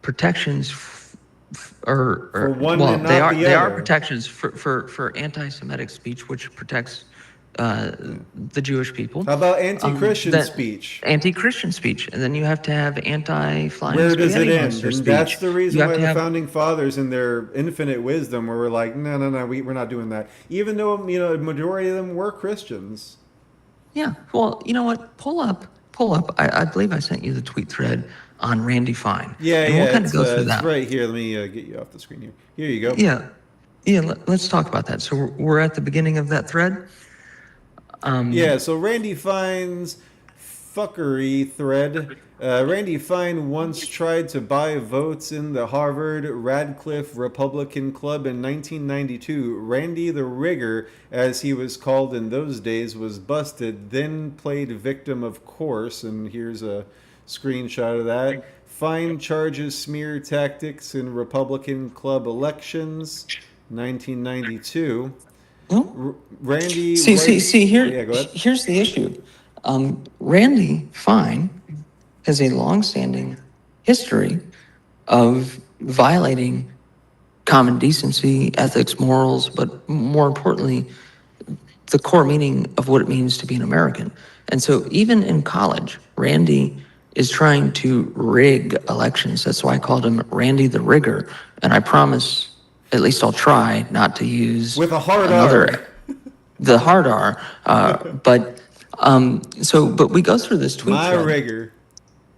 protections for one and not the they are other. protections for anti-Semitic speech, which protects the Jewish people. How about anti-Christian speech? Anti-Christian speech, and then you have to have anti-flying Where does it end? speech. And that's the reason why the founding fathers, in their infinite wisdom, were like, no, we're not doing that. Even though a majority of them were Christians. Yeah. Well, you know what? Pull up. I believe I sent you the tweet thread on Randy Fine. Yeah, and we'll kind of go through that. It's right here. Let me get you off the screen here. Here you go. Yeah. Let's talk about that. So we're at the beginning of that thread. So Randy Fine's fuckery thread. Randy Fine once tried to buy votes in the Harvard-Radcliffe Republican Club in 1992. Randy the Rigger, as he was called in those days, was busted, then played victim, of course, and here's a screenshot of that. Fine charges smear tactics in Republican club elections, 1992. Randy. See here. Yeah, go ahead. Here's the issue. Randy Fine has a long-standing history of violating common decency, ethics, morals, but more importantly, the core meaning of what it means to be an American. And so even in college, Randy is trying to rig elections. That's why I called him Randy the Rigger. And I promise, at least I'll try not to use with a hard R. The hard R. But we go through this tweet My thread. rigger.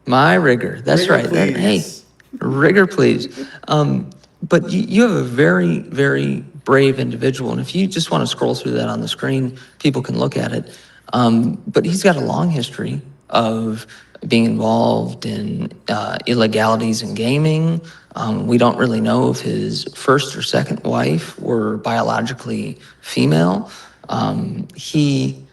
My rigger. That's rigger, right. Hey, rigger, please. But you have a very, very brave individual. And if you just want to scroll through that on the screen, people can look at it. But he's got a long history of being involved in illegalities in gaming. We don't really know if his first or second wife were biologically female. He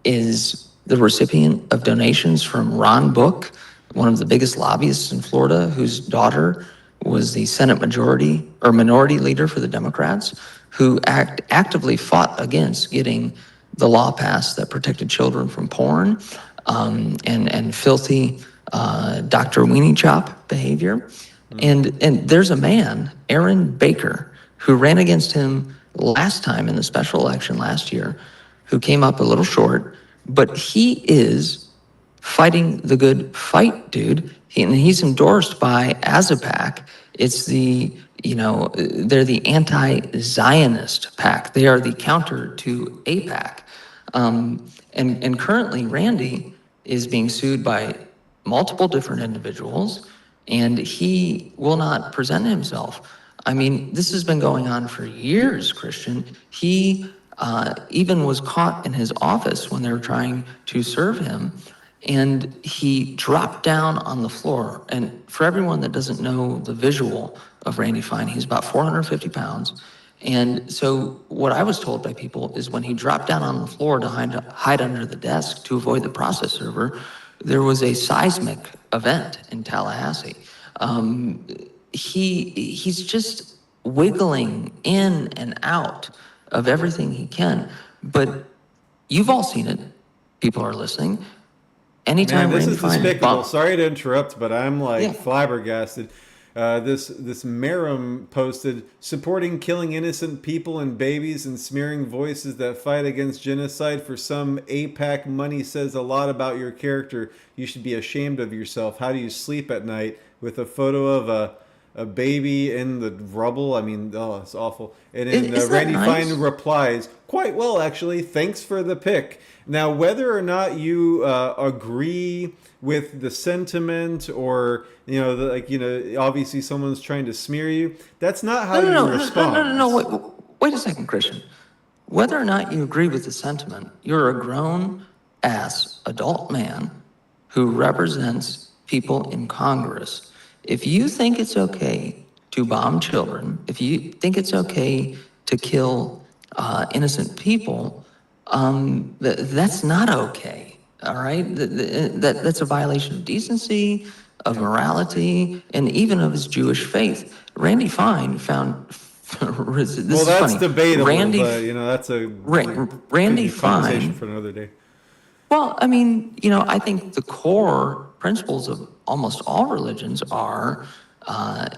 is the recipient of donations from Ron Book, one of the biggest lobbyists in Florida, whose daughter was the Senate minority leader for the Democrats, who actively fought against getting the law passed that protected children from porn and filthy Dr. Weenie Chop behavior. And there's a man, Aaron Baker, who ran against him last time in the special election last year, who came up a little short, but he is fighting the good fight, dude. He's endorsed by AZAPAC. It's they're the anti-Zionist PAC. They are the counter to APAC. And currently Randy is being sued by multiple different individuals, and he will not present himself. I mean, this has been going on for years, Christian. He even was caught in his office when they were trying to serve him, and he dropped down on the floor. And for everyone that doesn't know the visual of Randy Fine, he's about 450 pounds. And so what I was told by people is when he dropped down on the floor to hide under the desk to avoid the process server, there was a seismic event in Tallahassee. He's just wiggling in and out of everything he can. But you've all seen it. People are listening. Anytime Man, this Randy is Fine despicable. Sorry to interrupt, but I'm flabbergasted. This Merrim posted, supporting killing innocent people and babies and smearing voices that fight against genocide for some APAC money says a lot about your character. You should be ashamed of yourself. How do you sleep at night? With a photo of a baby in the rubble. I mean, oh, it's awful. And then Isn't that Randy nice? Fine replies, "Quite well, actually. Thanks for the pick." Now, whether or not you agree with the sentiment, or obviously someone's trying to smear you, that's not how you respond. Wait a second, Christian. Whether or not you agree with the sentiment, you're a grown-ass adult man who represents people in Congress. If you think it's okay to bomb children, if you think it's okay to kill innocent people, that's not okay. All right, that's a violation of decency, of morality, and even of his Jewish faith. Randy Fine found. This Well, is that's funny. debatable, Randy, but that's a Randy conversation Fine. for another day. Well, I mean, I think the core principles of almost all religions are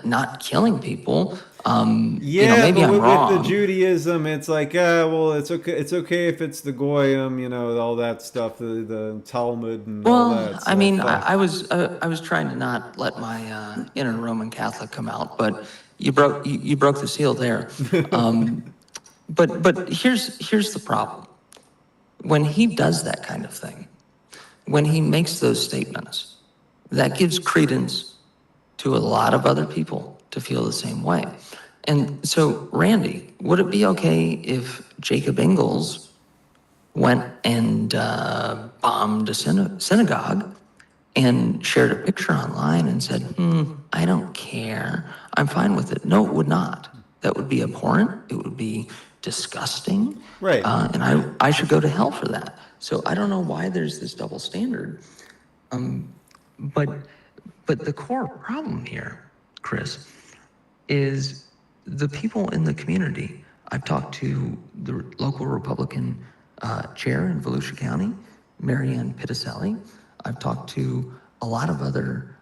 not killing people. Yeah, Maybe but I'm with wrong. the Judaism, it's like, well, it's okay. It's okay if it's the goyim, all that stuff, the Talmud and all Well, that. I So mean, fuck. I was trying to not let my inner Roman Catholic come out, but you broke the seal there. But here's the problem. When he does that kind of thing, when he makes those statements, that gives credence to a lot of other people to feel the same way. And so, Randy, would it be okay if Jacob Ingalls went and bombed a synagogue and shared a picture online and said, I don't care, I'm fine with it? No, it would not. That would be abhorrent. It would be disgusting. Right. And I should go to hell for that. So I don't know why there's this double standard. But the core problem here, Chris, is the people in the community. I've talked to the local Republican chair in Volusia County, Marianne Pitticelli. I've talked to a lot of other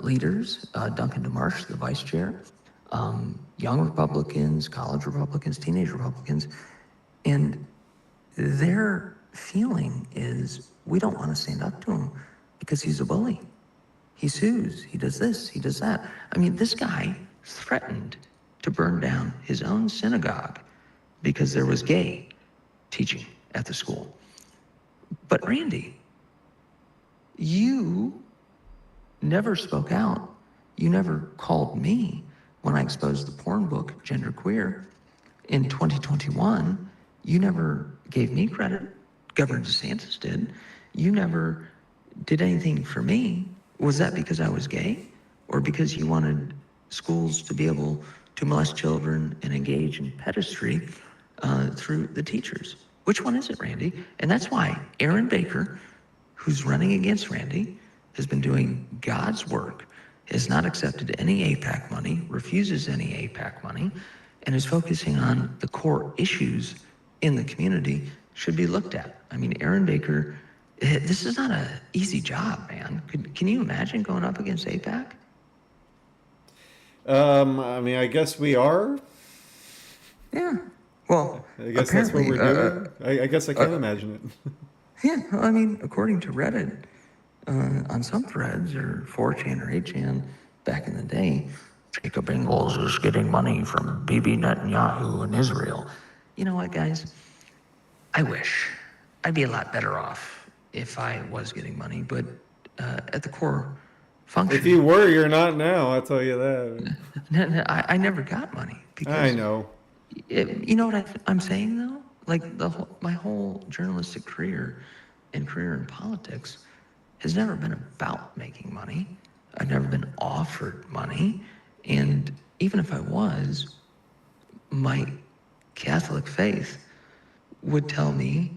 leaders, Duncan DeMarsh, the vice chair, young Republicans, college Republicans, teenage Republicans, and their feeling is we don't want to stand up to him because he's a bully. He sues, he does this, he does that. I mean, this guy threatened to burn down his own synagogue because there was gay teaching at the school. But Randy, you never spoke out. You never called me when I exposed the porn book, Genderqueer, in 2021. You never gave me credit. Governor DeSantis did. You never did anything for me. Was that because I was gay, or because you wanted schools to be able to molest children and engage in pedestry through the teachers? Which one is it, Randy? And that's why Aaron Baker, who's running against Randy, has been doing God's work, has not accepted any AIPAC money, refuses any AIPAC money, and is focusing on the core issues in the community should be looked at. I mean, Aaron Baker, this is not an easy job, man. Can you imagine going up against AIPAC? I mean, I guess we are. Yeah. Well, I guess that's what we're doing. I guess I can imagine it. Yeah, I mean, according to Reddit, on some threads, or 4chan or 8chan, back in the day, Jacob Ingalls is getting money from Bibi Netanyahu in Israel. You know what, guys? I wish. I'd be a lot better off if I was getting money, but at the core function... If you were, you're not now, I'll tell you that. No, I never got money. Because I know. You know what I'm saying, though? Like, my whole journalistic career and career in politics has never been about making money. I've never been offered money. And even if I was, my Catholic faith would tell me,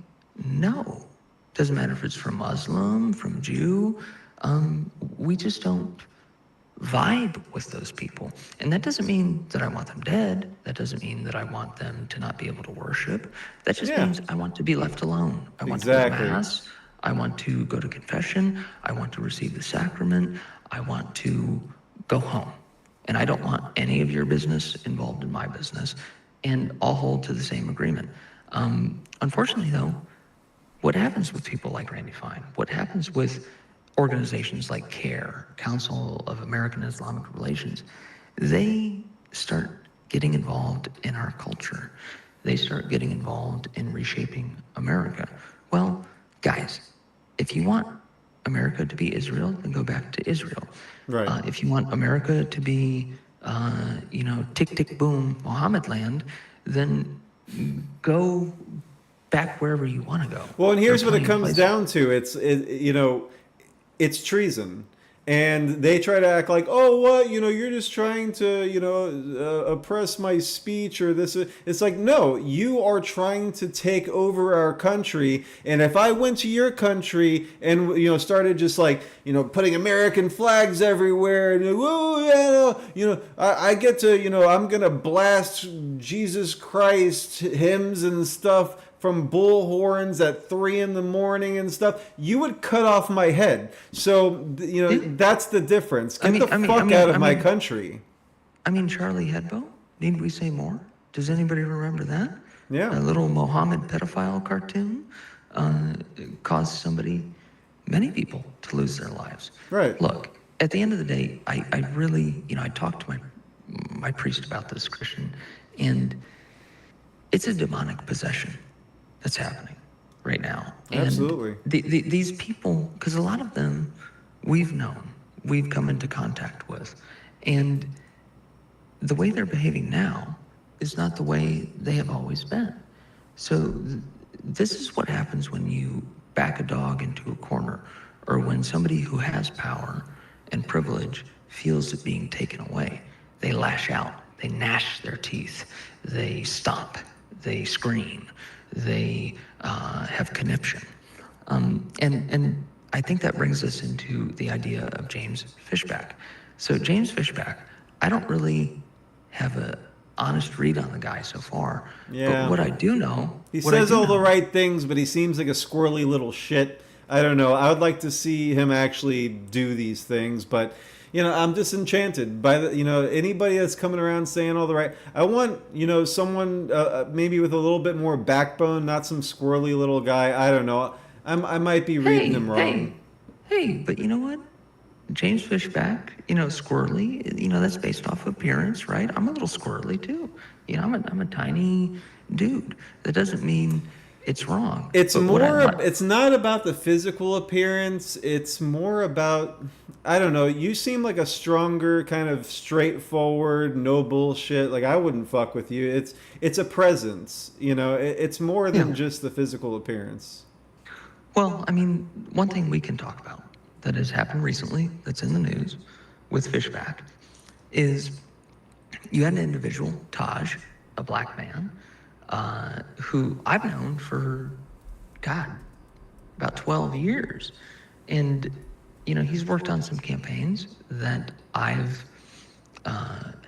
no. Doesn't matter if it's from Muslim, from Jew. We just don't vibe with those people. And that doesn't mean that I want them dead. That doesn't mean that I want them to not be able to worship. That just means I want to be left alone. I want to go to Mass. I want to go to confession. I want to receive the sacrament. I want to go home. And I don't want any of your business involved in my business. And I'll hold to the same agreement. Unfortunately, though, what happens with people like Randy Fine? What happens with organizations like CARE, Council of American Islamic Relations? they start getting involved in our culture. They start getting involved in reshaping America. Well, guys, if you want America to be Israel, then go back to Israel. Right. If you want America to be, tick, tick, boom, Mohammed land, then go back wherever you want to go. Well, and here's There are what it plenty of comes places. down to. It's treason. And they try to act like, oh, what, you're just trying to, oppress my speech or this. It's like, no, you are trying to take over our country. And if I went to your country and, started just like, putting American flags everywhere, and, whoa, yeah, I get to, I'm going to blast Jesus Christ hymns and stuff from bullhorns at 3 a.m. and stuff, you would cut off my head. So, that's the difference. Get the fuck out of my country. I mean, Charlie Hebdo, need we say more? Does anybody remember that? Yeah. A little Mohammed pedophile cartoon caused many people to lose their lives. Right. Look, at the end of the day, I really, I talked to my priest about this, Christian, and it's a demonic possession that's happening right now. Absolutely. And these people, because a lot of them we've come into contact with, and the way they're behaving now is not the way they have always been. So this is what happens when you back a dog into a corner, or when somebody who has power and privilege feels it being taken away. They lash out, they gnash their teeth, they stomp, they scream, they have conniption. And I think that brings us into the idea of James Fishback. So James Fishback, I don't really have an honest read on the guy so far. Yeah. But what I do know... He says all the right things, but he seems like a squirrely little shit. I don't know. I would like to see him actually do these things, but... I'm disenchanted by anybody that's coming around saying all the right. I want, someone maybe with a little bit more backbone, not some squirrely little guy. I don't know. I might be reading him wrong. Hey, but you know what? James Fishback, squirrely, that's based off appearance, right? I'm a little squirrely too. I'm a tiny dude. That doesn't mean it's wrong. It's it's not about the physical appearance. It's more about, I don't know, you seem like a stronger, kind of straightforward, no bullshit. Like, I wouldn't fuck with you. It's a presence, it's more than just the physical appearance. Well, I mean, one thing we can talk about that has happened recently, that's in the news with Fishback, is you had an individual, Taj, a black man, who I've known for, about 12 years. And, he's worked on some campaigns that I've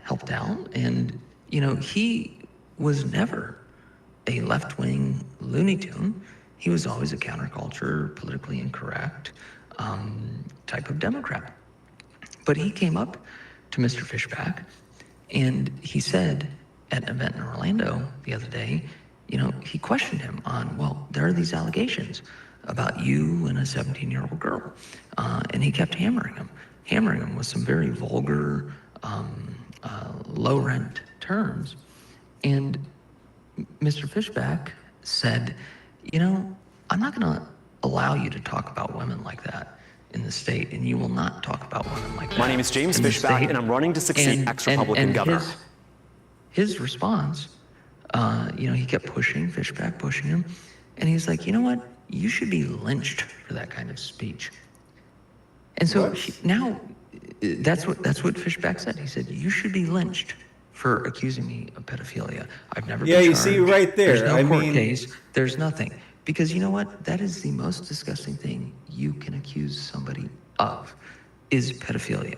helped out. And, he was never a left-wing Looney Tune. He was always a counterculture, politically incorrect type of Democrat. But he came up to Mr. Fishback and he said at an event in Orlando the other day, he questioned him on, well, there are these allegations about you and a 17-year-old girl. And he kept hammering him with some very vulgar, low-rent terms. And Mr. Fishback said, I'm not going to allow you to talk about women like that in the state, and you will not talk about women like that. My name is James Fishback, and I'm running to succeed ex-Republican governor. His response, he kept pushing him, and he's like, you know what? You should be lynched for that kind of speech. And so now, that's what Fishback said. He said, you should be lynched for accusing me of pedophilia. I've never been charged. You see right there. There's no court case. There's nothing. Because you know what? That is the most disgusting thing you can accuse somebody of, is pedophilia.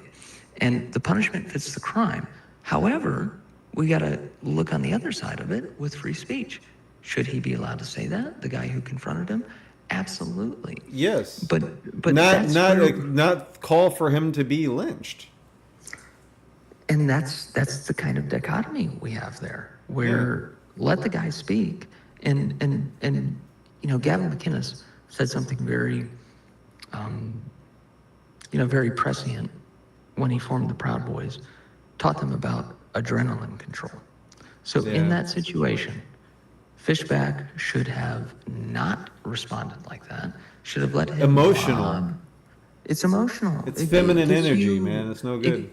And the punishment fits the crime. However, we got to look on the other side of it with free speech. Should he be allowed to say that? The guy who confronted him? Absolutely. Yes. But not call for him to be lynched. And that's the kind of dichotomy we have there, where let the guy speak. And Gavin McInnes said something very, very prescient when he formed the Proud Boys taught them about adrenaline control. So Yeah. in that situation, Fishback should have not responded like that. Should have let him Emotional. rob. It's emotional. It's It feminine gets energy, you- man. It's no good.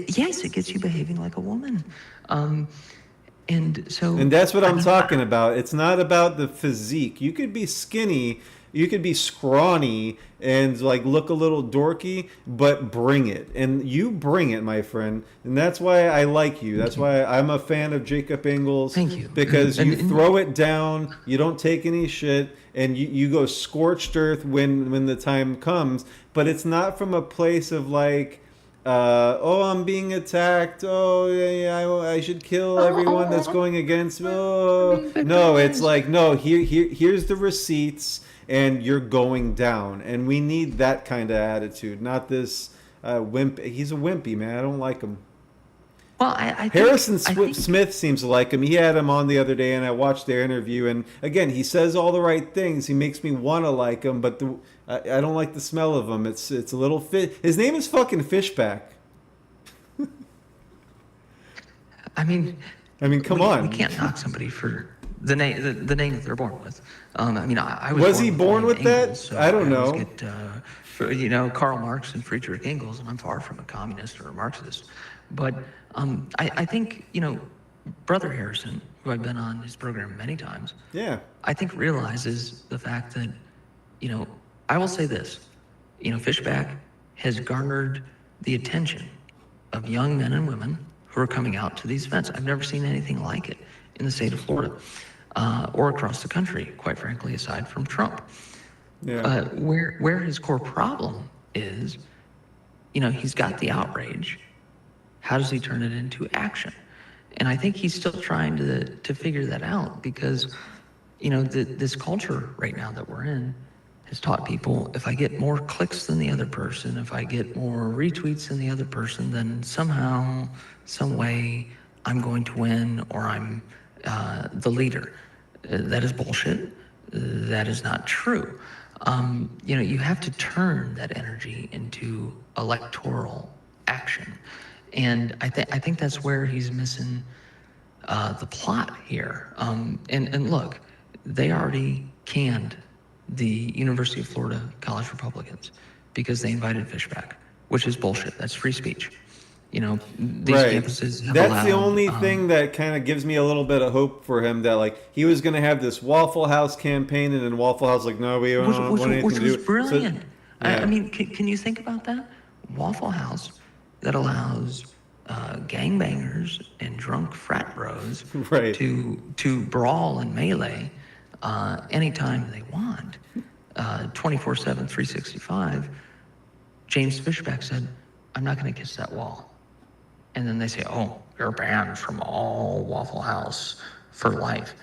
Yes, it gets you behaving like a woman. And so. And that's what I I'm mean, talking about. It's not about the physique. You could be skinny, you could be scrawny, and like look a little dorky, but bring it. And you bring it, my friend. And that's why I like you. That's why I'm a fan of Jacob Engels. Thank you. Because you And- throw it down, you don't take any shit, and you go scorched earth when the time comes. But it's not from a place of like, oh, I'm being attacked. Oh, yeah, I should kill everyone that's going against me. Oh, no, it's like, no, here's the receipts, and you're going down. And we need that kind of attitude, not this wimp. He's a wimpy, man. I don't like him. Well, I think, Harrison I think- Smith seems to like him. He had him on the other day, and I watched their interview. And again, he says all the right things. He makes me want to like him, but I don't like the smell of him. It's a little fit. His name is fucking Fishback. I mean, come on. We can't knock somebody for the name that they're born with. I mean, I Was he born with that? Engels, so I don't always know. Get, Karl Marx and Friedrich Engels, and I'm far from a communist or a Marxist. But I think, Brother Harrison, who I've been on his program many times, Yeah. I think realizes the fact that, I will say this, Fishback has garnered the attention of young men and women who are coming out to these events. I've never seen anything like it in the state of Florida or across the country, quite frankly, aside from Trump. Yeah. Where his core problem is, he's got the outrage. How does he turn it into action? And I think he's still trying to figure that out because, this culture right now that we're in has taught people if I get more clicks than the other person, if I get more retweets than the other person, then somehow, some way, I'm going to win or I'm the leader. That is bullshit. That is not true. You have to turn that energy into electoral action. And I think that's where he's missing the plot here. And look, they already canned the University of Florida College Republicans because they invited Fishback, which is bullshit. That's free speech. These campuses have That's allowed, the only thing that kind of gives me a little bit of hope for him that like he was going to have this Waffle House campaign and then Waffle House like, no, we don't want anything which to do. was brilliant. So, yeah. I mean, can you think about that? Waffle House that allows gangbangers and drunk frat bros Right. to brawl and melee anytime they want, 24/7, 365. James Fishback said, I'm not going to kiss that wall. And then they say, oh, you're banned from all Waffle House for life.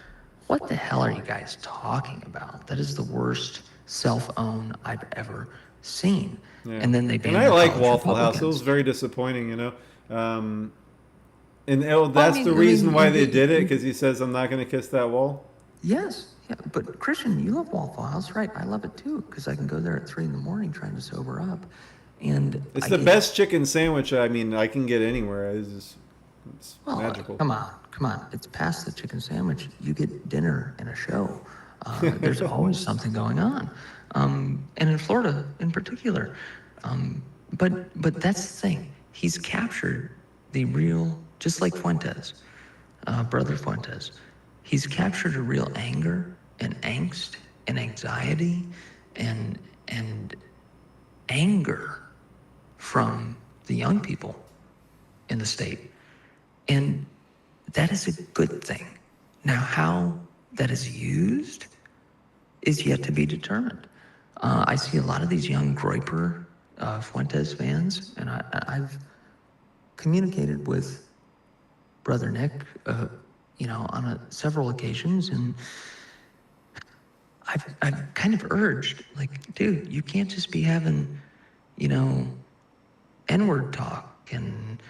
What the hell are you guys talking about? That is the worst self-own I've ever seen. Yeah. And then they banned And I the like college Waffle House. It Republicans. was very disappointing, And I that's mean, the reason why they you- did it, because he says, I'm not going to kiss that wall. Yes, yeah, but Christian, you love Waffle House, right? I love it too, because I can go there at 3 a.m. trying to sober up. And It's I the get- best chicken sandwich, I mean, I can get anywhere. It's Well, magical. Come on. It's past the chicken sandwich. You get dinner and a show. There's always something going on. And in Florida in particular. But that's the thing. He's captured the real, just like Fuentes, Brother Fuentes, he's captured a real anger and angst and anxiety and anger from the young people in the state. And that is a good thing. Now, how that is used is yet to be determined. I see a lot of these young Groyper Fuentes fans, and I've communicated with Brother Nick, on several occasions, and I've kind of urged, like, dude, you can't just be having, N-word talk and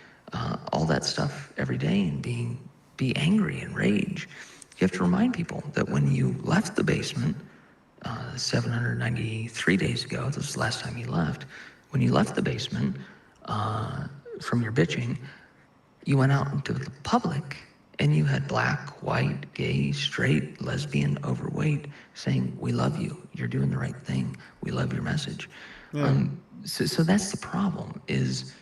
all that stuff every day and be angry and rage. You have to remind people that when you left the basement 793 days ago, this is the last time you left, when you left the basement from your bitching, you went out into the public and you had black, white, gay, straight, lesbian, overweight saying, we love you. You're doing the right thing. We love your message. Yeah. So that's the problem, is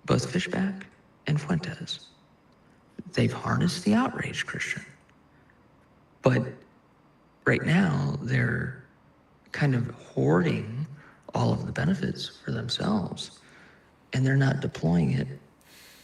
both Fishback and Fuentes, they've harnessed the outrage, Christian. But right now, they're kind of hoarding all of the benefits for themselves, and they're not deploying it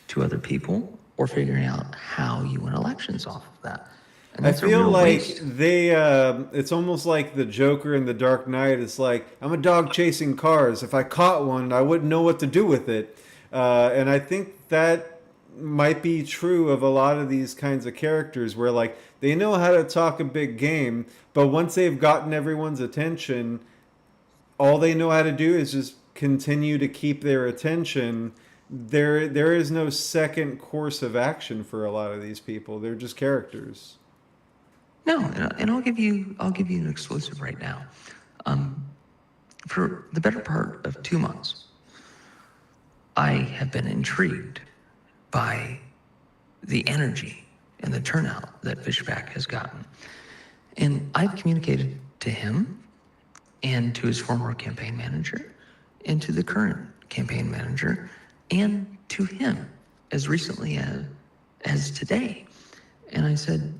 to other people or figuring out how you win elections off of that. And I that's a feel real like waste. it's almost like the Joker in The Dark Knight. It's like, I'm a dog chasing cars. If I caught one, I wouldn't know what to do with it. And I think that might be true of a lot of these kinds of characters, where like they know how to talk a big game, but once they've gotten everyone's attention, all they know how to do is just continue to keep their attention. There is no second course of action for a lot of these people. They're just characters. No, and I'll give you an exclusive right now. For the better part of 2 months, I have been intrigued by the energy and the turnout that Fishback has gotten. And I've communicated to him and to his former campaign manager and to the current campaign manager and to him as recently as today. And I said,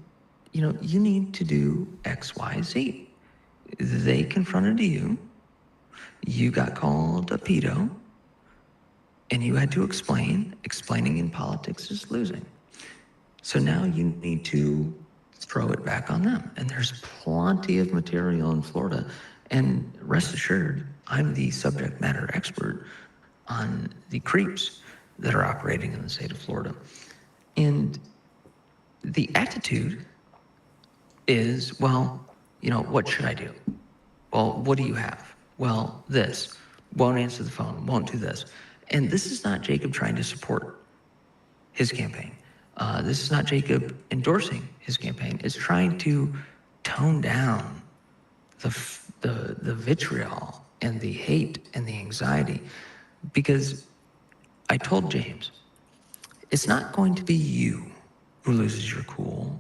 you need to do X, Y, Z. They confronted you. You got called a pedo. And you had to explain. Explaining in politics is losing. So now you need to throw it back on them. And there's plenty of material in Florida. And rest assured, I'm the subject matter expert on the creeps that are operating in the state of Florida. And the attitude is, well, what should I do? Well, what do you have? Well, this. Won't answer the phone, won't do this. And this is not Jacob trying to support his campaign. This is not Jacob endorsing his campaign. It's trying to tone down the vitriol and the hate and the anxiety. Because I told James, it's not going to be you who loses your cool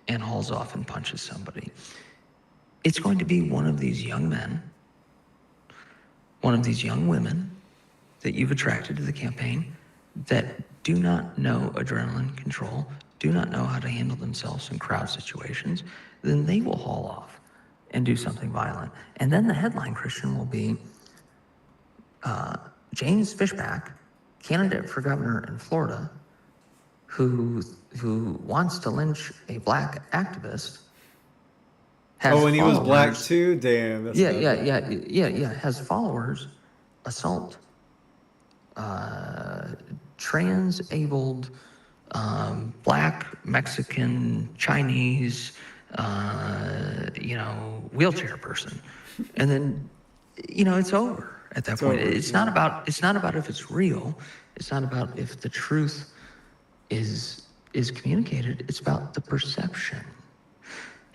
and hauls off and punches somebody. It's going to be one of these young men, one of these young women that you've attracted to the campaign that do not know adrenaline control, do not know how to handle themselves in crowd situations. Then they will haul off and do something violent. And then the headline, Christian, will be James Fishback, candidate for governor in Florida, who wants to lynch a black activist. And he was black too? Damn. That's Has followers assault trans-abled black, Mexican, Chinese, wheelchair person. And then, it's over at that point. It's not about if it's real. It's not about if the truth is communicated. It's about the perception.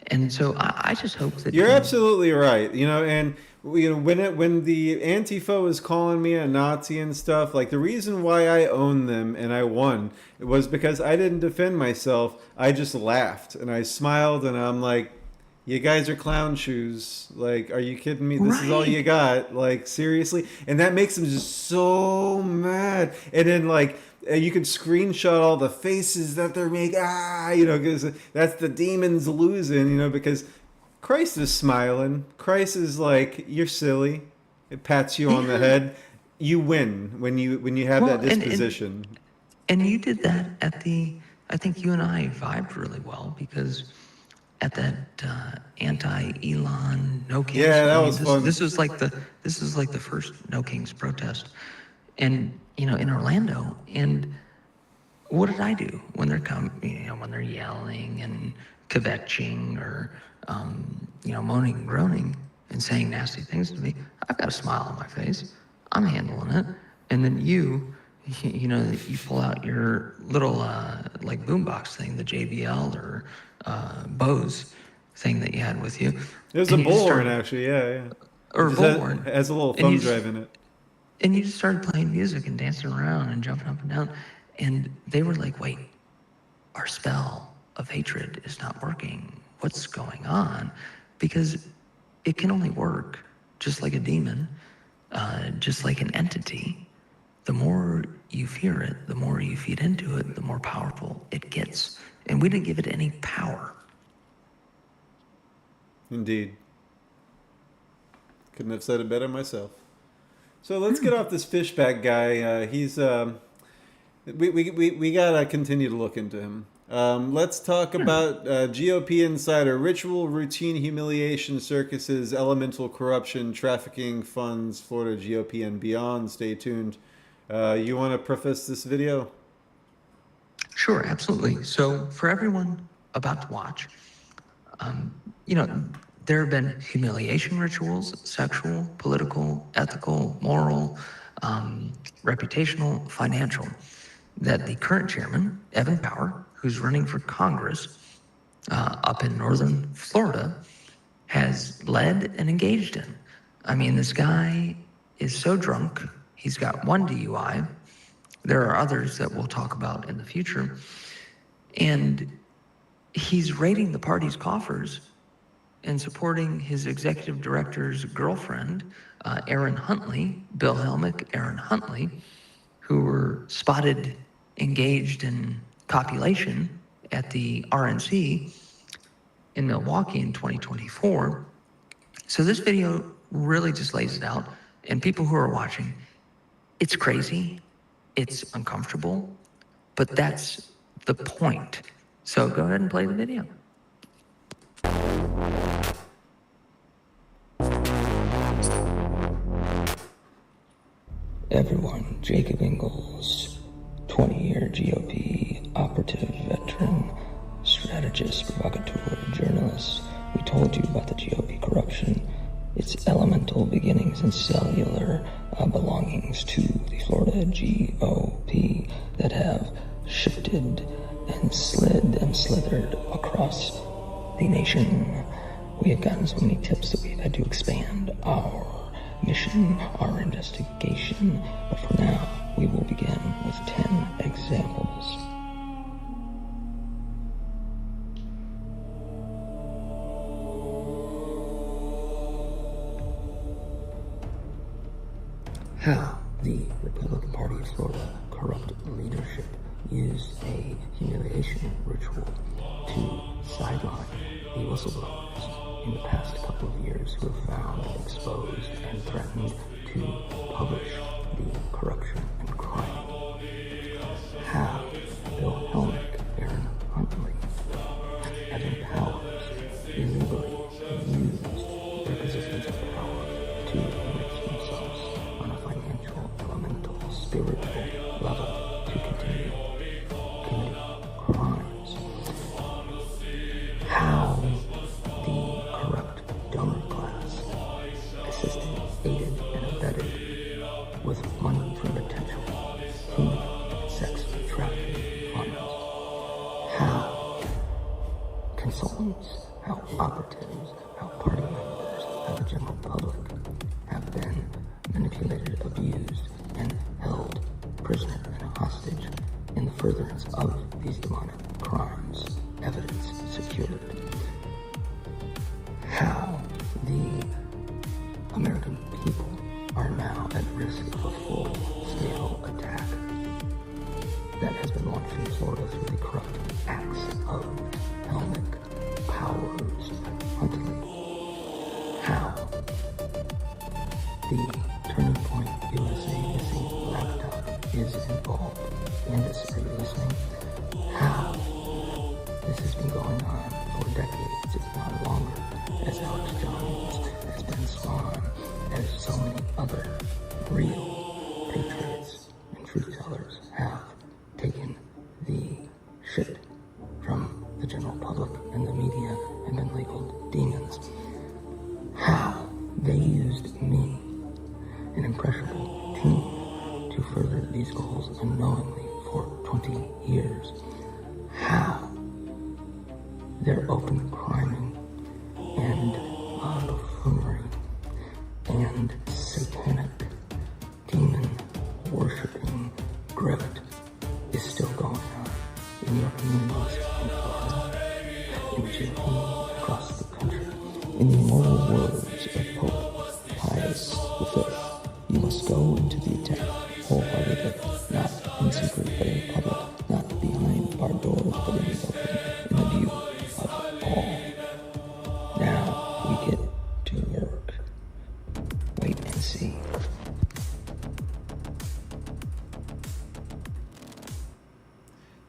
And so I just hope that you're absolutely right. And when the Antifa was calling me a Nazi and stuff, like the reason why I own them and I won was because I didn't defend myself. I just laughed and I smiled and I'm like, you guys are clown shoes. Like, are you kidding me? This is all you got. Like, seriously? And that makes them just so mad. And then like, you can screenshot all the faces that they're making, because that's the demons losing, because Christ is smiling. Christ is like, you're silly. It pats you on the head. You win when you have that disposition. And you did that I think you and I vibed really well, because at that anti-Elon No Kings. Yeah, that was fun. This was like the first No Kings protest. And in Orlando. And what did I do when they're when they're yelling and kvetching or, moaning and groaning and saying nasty things to me? I've got a smile on my face. I'm handling it. And then you pull out your little, like boombox thing, the JBL or Bose thing that you had with you. It was a bullhorn, actually, yeah. Or a bullhorn. It has a little thumb drive in it. And you just started playing music and dancing around and jumping up and down. And they were like, wait, our spell of hatred is not working. What's going on? Because it can only work just like a demon, just like an entity. The more you fear it, the more you feed into it, the more powerful it gets. And we didn't give it any power. Indeed. Couldn't have said it better myself. So let's get off this fishback guy. He's we gotta continue to look into him. Let's talk about GOP insider: ritual, routine humiliation, circuses, elemental corruption, trafficking funds, Florida GOP and beyond. Stay tuned. You want to preface this video? Sure, absolutely. So for everyone about to watch, there have been humiliation rituals, sexual, political, ethical, moral, reputational, financial, that the current chairman, Evan Power, who's running for Congress up in northern Florida, has led and engaged in. I mean, this guy is so drunk. He's got one DUI. There are others that we'll talk about in the future. And he's raiding the party's coffers and supporting his executive director's girlfriend, Aaron Huntley, Bill Helmick, Aaron Huntley, who were spotted engaged in copulation at the RNC in Milwaukee in 2024. So this video really just lays it out. And people who are watching, it's crazy, it's uncomfortable, but that's the point. So go ahead and play the video. Everyone, Jacob ENGELS, 20-year GOP operative, veteran, strategist, provocateur, journalist. We told you about the GOP corruption, its elemental beginnings and cellular belongings to the Florida GOP that have shifted and slid and slithered across the nation. We have gotten so many tips that we've had to expand our mission, our investigation, but for now, we will begin with 10 examples. How the Republican Party of Florida corrupt leadership used a humiliation ritual to sideline the whistleblowers in the past couple of years who have found, exposed, and threatened to publish the corruption and crime. How Bill Helmick, Aaron Huntley, Evan Powers illegally used their positions of power to enrich themselves on a financial, elemental, spiritual level to continue committing crimes. How the corrupt donor class assisted, aided, and abetted with money from potential human sex trafficking funds. How consultants, how operatives, how party members, how the general public have been manipulated, abused, and held prisoner and hostage in the furtherance of these demonic crimes. Evidence secured. How the American people are now at risk of a full-scale attack that has been launched in Florida through the corrupt acts of Helmick, Powers, Huntley. How the Turning Point USA missing laptop is involved in this. Are you listening? How this has been going on for decades, if not longer, as Alex Jones, as Ben Swan, as so many other real patriots and truth tellers have taken the shit from the general public and the media and been labeled demons. How they used me, an impressionable teen, to further these goals unknowingly for 20 years. How their open criming and buffoonery and satanic demon worshipping GRIFT is go into the attack wholeheartedly, not in secret but in public, not behind barred doors but in the open, in the view of all. Now we get to work. Wait and see.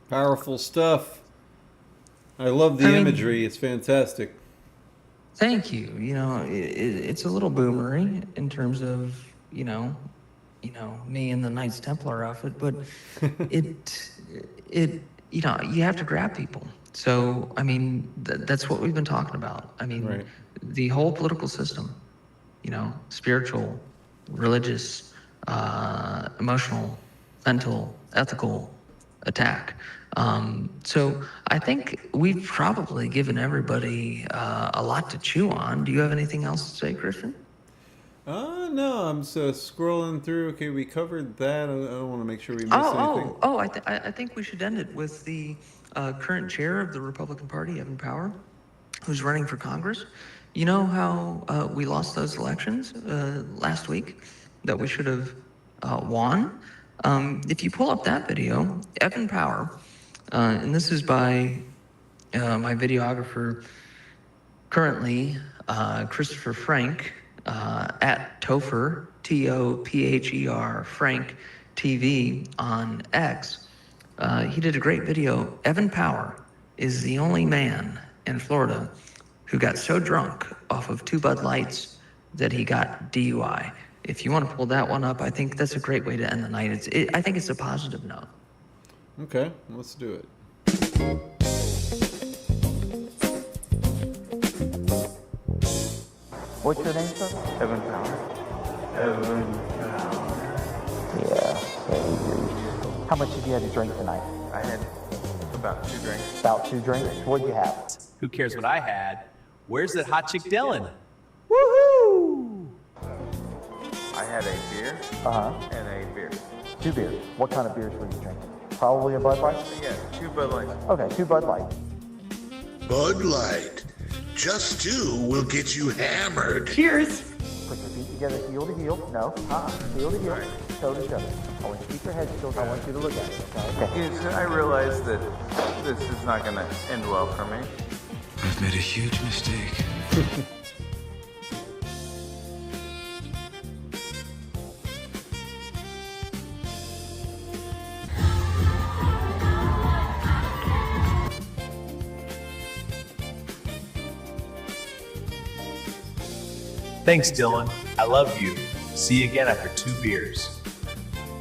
Powerful stuff. I love the imagery. It's fantastic. Thank you. You know, it's a little boomery in terms of, you know, me and the Knights Templar outfit, but you know, you have to grab people. So, I mean, that's what we've been talking about. I mean, the whole political system, you know, spiritual, religious, emotional, mental, ethical attack. So I think we've probably given everybody a lot to chew on. Do you have anything else to say, Christian? No, I'm scrolling through. Okay, we covered that. I don't want to make sure we missed anything. I think we should end it with the current chair of the Republican Party, Evan Power, who's running for Congress. You know how we lost those elections last week that we should have won? If you pull up that video, Evan Power, and this is by my videographer currently, Christopher Frank, at Topher, Topher, Frank TV on X. He did a great video. Evan Power is the only man in Florida who got so drunk off of 2 Bud Lights that he got DUI. If you want to pull that one up, I think that's a great way to end the night. I think it's a positive note. Okay, let's do it. What's your name, sir? Evan Power. Evan Power. Yeah, how much did you have to drink tonight? I had about 2 drinks. About 2 drinks? What'd you have? Who cares what I had? Where's that hot chick Dylan? Woohoo! I had a beer and a beer. 2 beers. What kind of beers were you drinking? Probably a Bud Light? Yeah, 2 Bud Lights. Okay, 2 Bud Light. Bud Light. Just 2 will get you hammered. Cheers! Put your feet together, heel to heel. No, heel to heel, toe to toe. I want you to keep your head still. I want you to look at it, okay? Yes, I realize that this is not going to end well for me. I've made a huge mistake. Thanks, Dylan. I love you. See you again after 2 beers.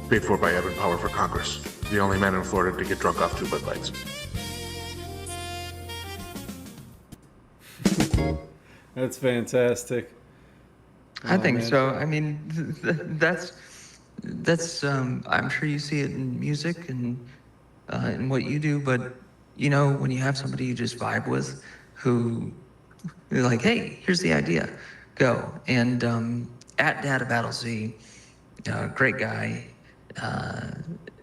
Paid for by Evan Power for Congress. The only man in Florida to get drunk off 2 Bud Lights. That's fantastic. I think so. I mean, that's I'm sure you see it in music and in what you do, but you know, when you have somebody you just vibe with who you're like, hey, here's the idea, go. And at Data Battle Z, great guy,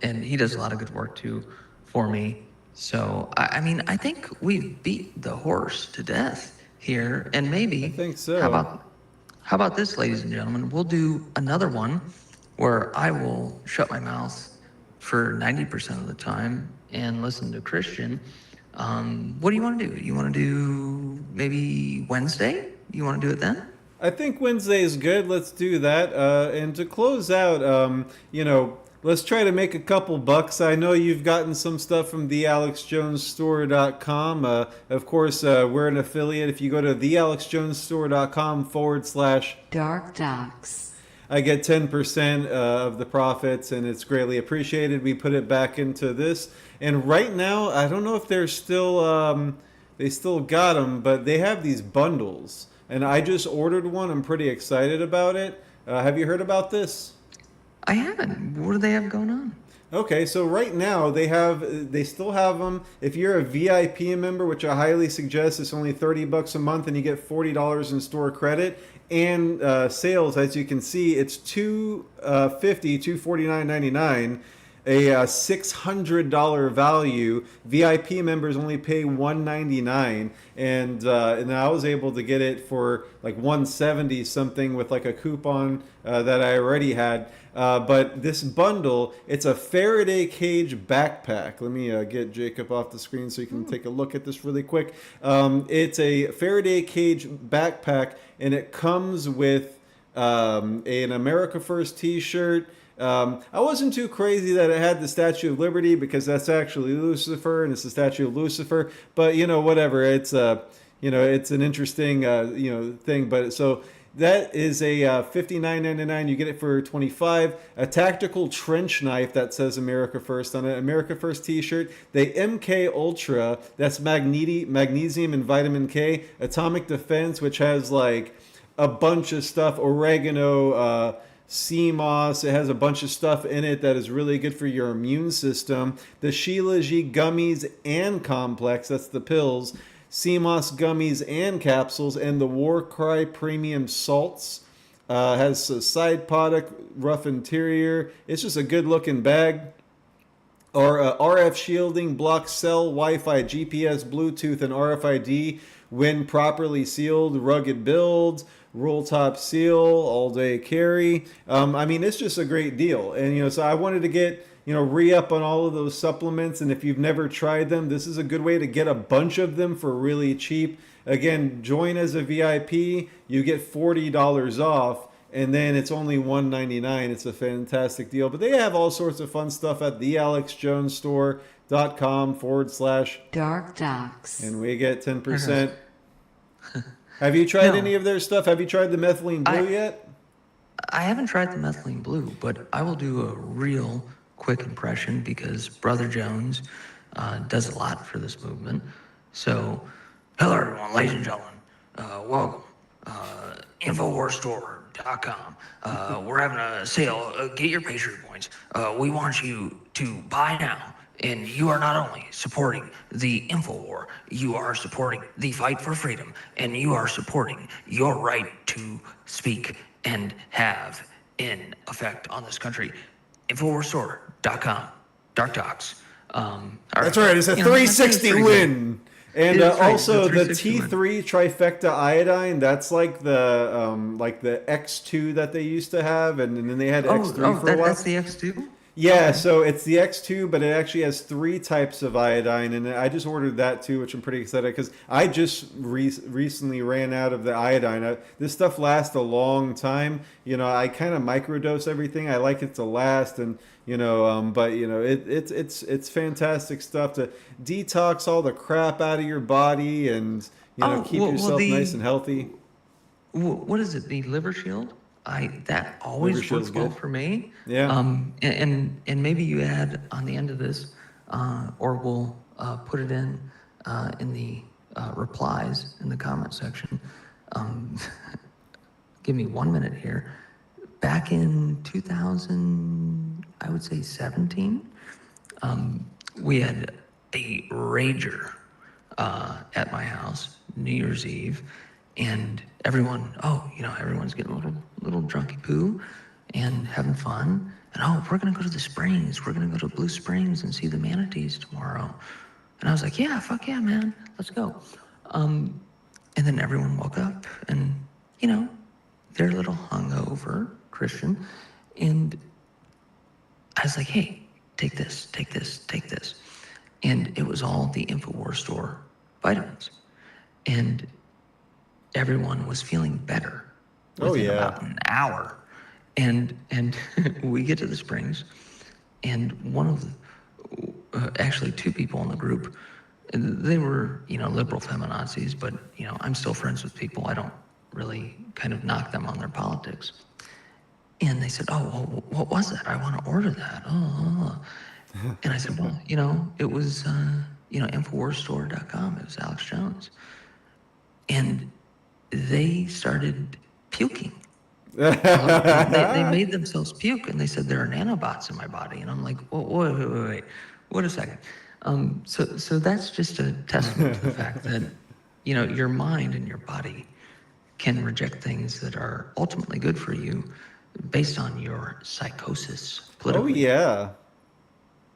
and he does a lot of good work too for me. So I mean, I think we've beat the horse to death here, and maybe I think so. How about this, ladies and gentlemen? We'll do another one where I will shut my mouth for 90% of the time and listen to Christian. What do you want to do? You want to do maybe Wednesday? You want to do it then? I think Wednesday is good. Let's do that. And to close out, let's try to make a couple bucks. I know you've gotten some stuff from thealexjonesstore.com. Of course, we're an affiliate. If you go to thealexjonesstore.com/DarkDox, I get 10% of the profits, and it's greatly appreciated. We put it back into this. And right now, I don't know if they're still, they still got them, but they have these bundles. And I just ordered one. I'm pretty excited about it. Have you heard about this? I haven't. What do they have going on? Okay, so right now they still have them. If you're a VIP member, which I highly suggest, it's only $30 a month, and you get $40 in store credit. And sales, as you can see, it's $249.99. A $600 value. VIP members only pay $199, and I was able to get it for like $170 something with like a coupon that I already had. But this bundle, it's a Faraday cage backpack. Let me get Jacob off the screen so you can take a look at this really quick. It's a Faraday cage backpack, and it comes with an America First t-shirt. I wasn't too crazy that it had the Statue of Liberty, because that's actually Lucifer, and it's the Statue of Lucifer. But whatever. It's it's an interesting thing. But so that is a $59.99. You get it for $25. A tactical trench knife that says America First on it. America First t-shirt. The MK Ultra, that's magnesium and vitamin K. Atomic Defense, which has like a bunch of stuff. Oregano, sea moss. It has a bunch of stuff in it that is really good for your immune system. The Sheila G gummies and complex, that's the pills. Sea moss gummies and capsules. And the War Cry premium salts. Has a side product, rough interior. It's just a good looking bag. Or RF shielding, blocks cell, Wi-Fi, GPS, Bluetooth, and RFID when properly sealed. Rugged build, roll top seal, all day carry. It's just a great deal. And so I wanted to get re-up on all of those supplements. And if you've never tried them, this is a good way to get a bunch of them for really cheap. Again, join as a VIP, you get $40 off. And then it's only $1.99. It's a fantastic deal. But they have all sorts of fun stuff at thealexjonesstore.com/DarkDox. And we get 10%. Have you tried any of their stuff? Have you tried the methylene blue yet? I haven't tried the methylene blue, but I will do a real quick impression, because Brother Jones does a lot for this movement. So, hello everyone, ladies and gentlemen. Welcome. InfoWarsStore.com. We're having a sale. Get your Patriot points. We want you to buy now. And you are not only supporting the InfoWar, you are supporting the fight for freedom, and you are supporting your right to speak and have an effect on this country. InfoWarsStore.com. DarkDox. That's right. It's a 360 win. And also the T3 trifecta iodine, that's like the X2 that they used to have, and then they had X3 for a while. That's the X2? Yeah, so it's the X2, but it actually has 3 types of iodine, and I just ordered that too, which I'm pretty excited, because I just recently ran out of the iodine. This stuff lasts a long time. I kind of microdose everything. I like it to last, and it's fantastic stuff to detox all the crap out of your body and keep yourself nice and healthy. What is it? The Liver Shield? That always works well for me. Yeah. And maybe you add on the end of this, or we'll put it in the replies in the comment section. Give me 1 minute here. Back in 2000, I would say 17, we had a rager at my house, New Year's Eve, and everyone's getting a little drunky poo and having fun. And we're gonna go to the springs. We're gonna go to Blue Springs and see the manatees tomorrow. And I was like, yeah, fuck yeah, man, let's go. And then everyone woke up, and they're a little hungover, Christian, and I was like, hey, take this. And it was all the InfoWars Store vitamins. And everyone was feeling better within about an hour. And we get to the springs, and one of actually 2 people in the group, they were, liberal feminazis, but, I'm still friends with people. I don't really kind of knock them on their politics. And they said, what was that? I want to order that. And I said, well, it was, InfoWarsStore.com. It was Alex Jones. And they started puking. They made themselves puke, and they said there are nanobots in my body. And I'm like, wait a second. So that's just a testament to the fact that, your mind and your body can reject things that are ultimately good for you based on your psychosis politically. Oh, yeah.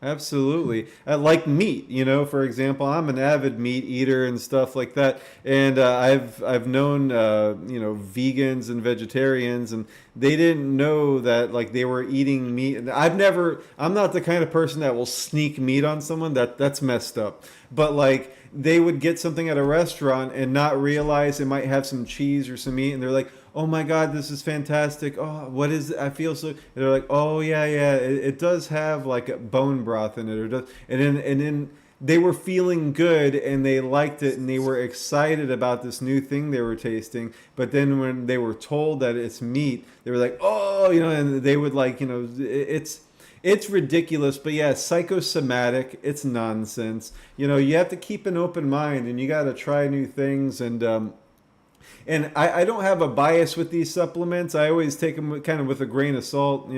Absolutely. Like meat, for example, I'm an avid meat eater and stuff like that. And I've known, vegans and vegetarians, and they didn't know that like they were eating meat. And I'm not the kind of person that will sneak meat on someone. That's messed up. But like they would get something at a restaurant and not realize it might have some cheese or some meat, and they're like, "Oh my God, this is fantastic! Oh, what is it? I feel so." And they're like, "Oh yeah, it does have like a bone broth in it, or does." And then they were feeling good and they liked it and they were excited about this new thing they were tasting. But then when they were told that it's meat, they were like, "Oh," and they would like, it's ridiculous, but yeah, psychosomatic. It's nonsense. You have to keep an open mind, and you got to try new things. And I don't have a bias with these supplements. I always take them kind of with a grain of salt,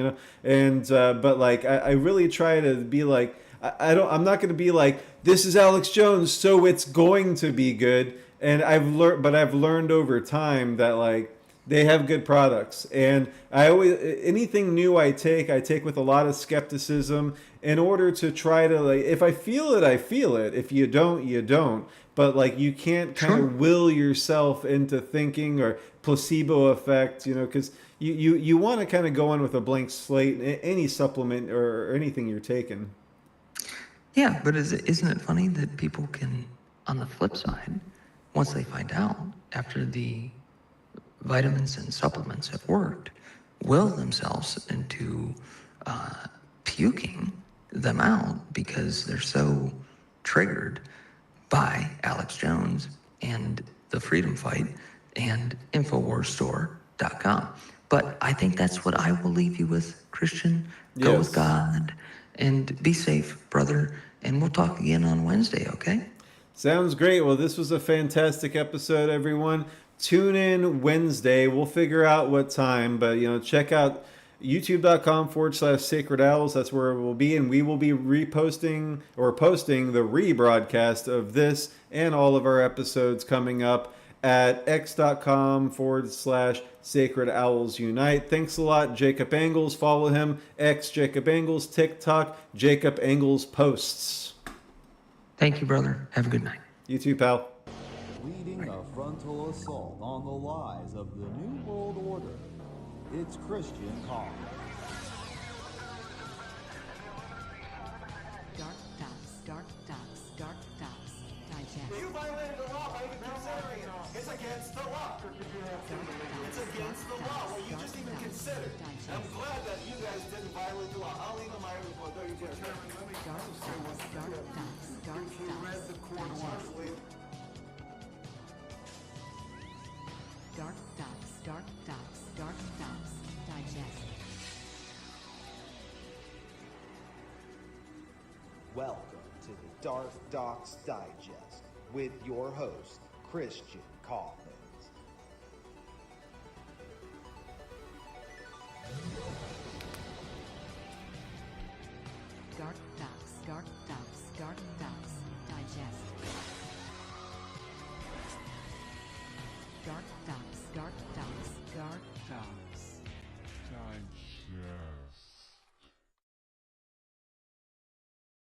And but like I really try to be like I'm not going to be like, this is Alex Jones, so it's going to be good. And I've learned over time that like they have good products, and anything new I take with a lot of skepticism in order to try to like, if I feel it, I feel it. If you don't, you don't. But like you can't kind of will yourself into thinking, or placebo effect, because you want to kind of go in with a blank slate in any supplement or anything you're taking. Yeah, but isn't it funny that people can, on the flip side, once they find out after the vitamins and supplements have worked, will themselves into puking them out because they're so triggered by Alex Jones and the Freedom Fight and InfoWarsStore.com. But I think that's what I will leave you with, Christian. Go with God and be safe, brother. And we'll talk again on Wednesday, okay? Sounds great. Well, this was a fantastic episode, everyone. Tune in Wednesday. We'll figure out what time, but check out youtube.com/Sacred Owls. That's where we'll be, and we will be reposting or posting the rebroadcast of this and all of our episodes coming up at x.com/Sacred Owls Unite. Thanks a lot, Jacob Engels. Follow him, Jacob Engels, TikTok, Jacob Engels Posts. Thank you, brother. Have a good night. You too, pal. Leading a frontal assault on the lies of the New World Order. It's Christian Cox. DarkDox Digest. You violated the law by even considering it. It's against the law. It's against the law. Well, you just even considered. I'm glad that you guys didn't violate the law. I'll leave my report. There you go. DarkDox Digest. Welcome to the DarkDox Digest with your host, Christian Coffins. DarkDox Digest. DarkDox.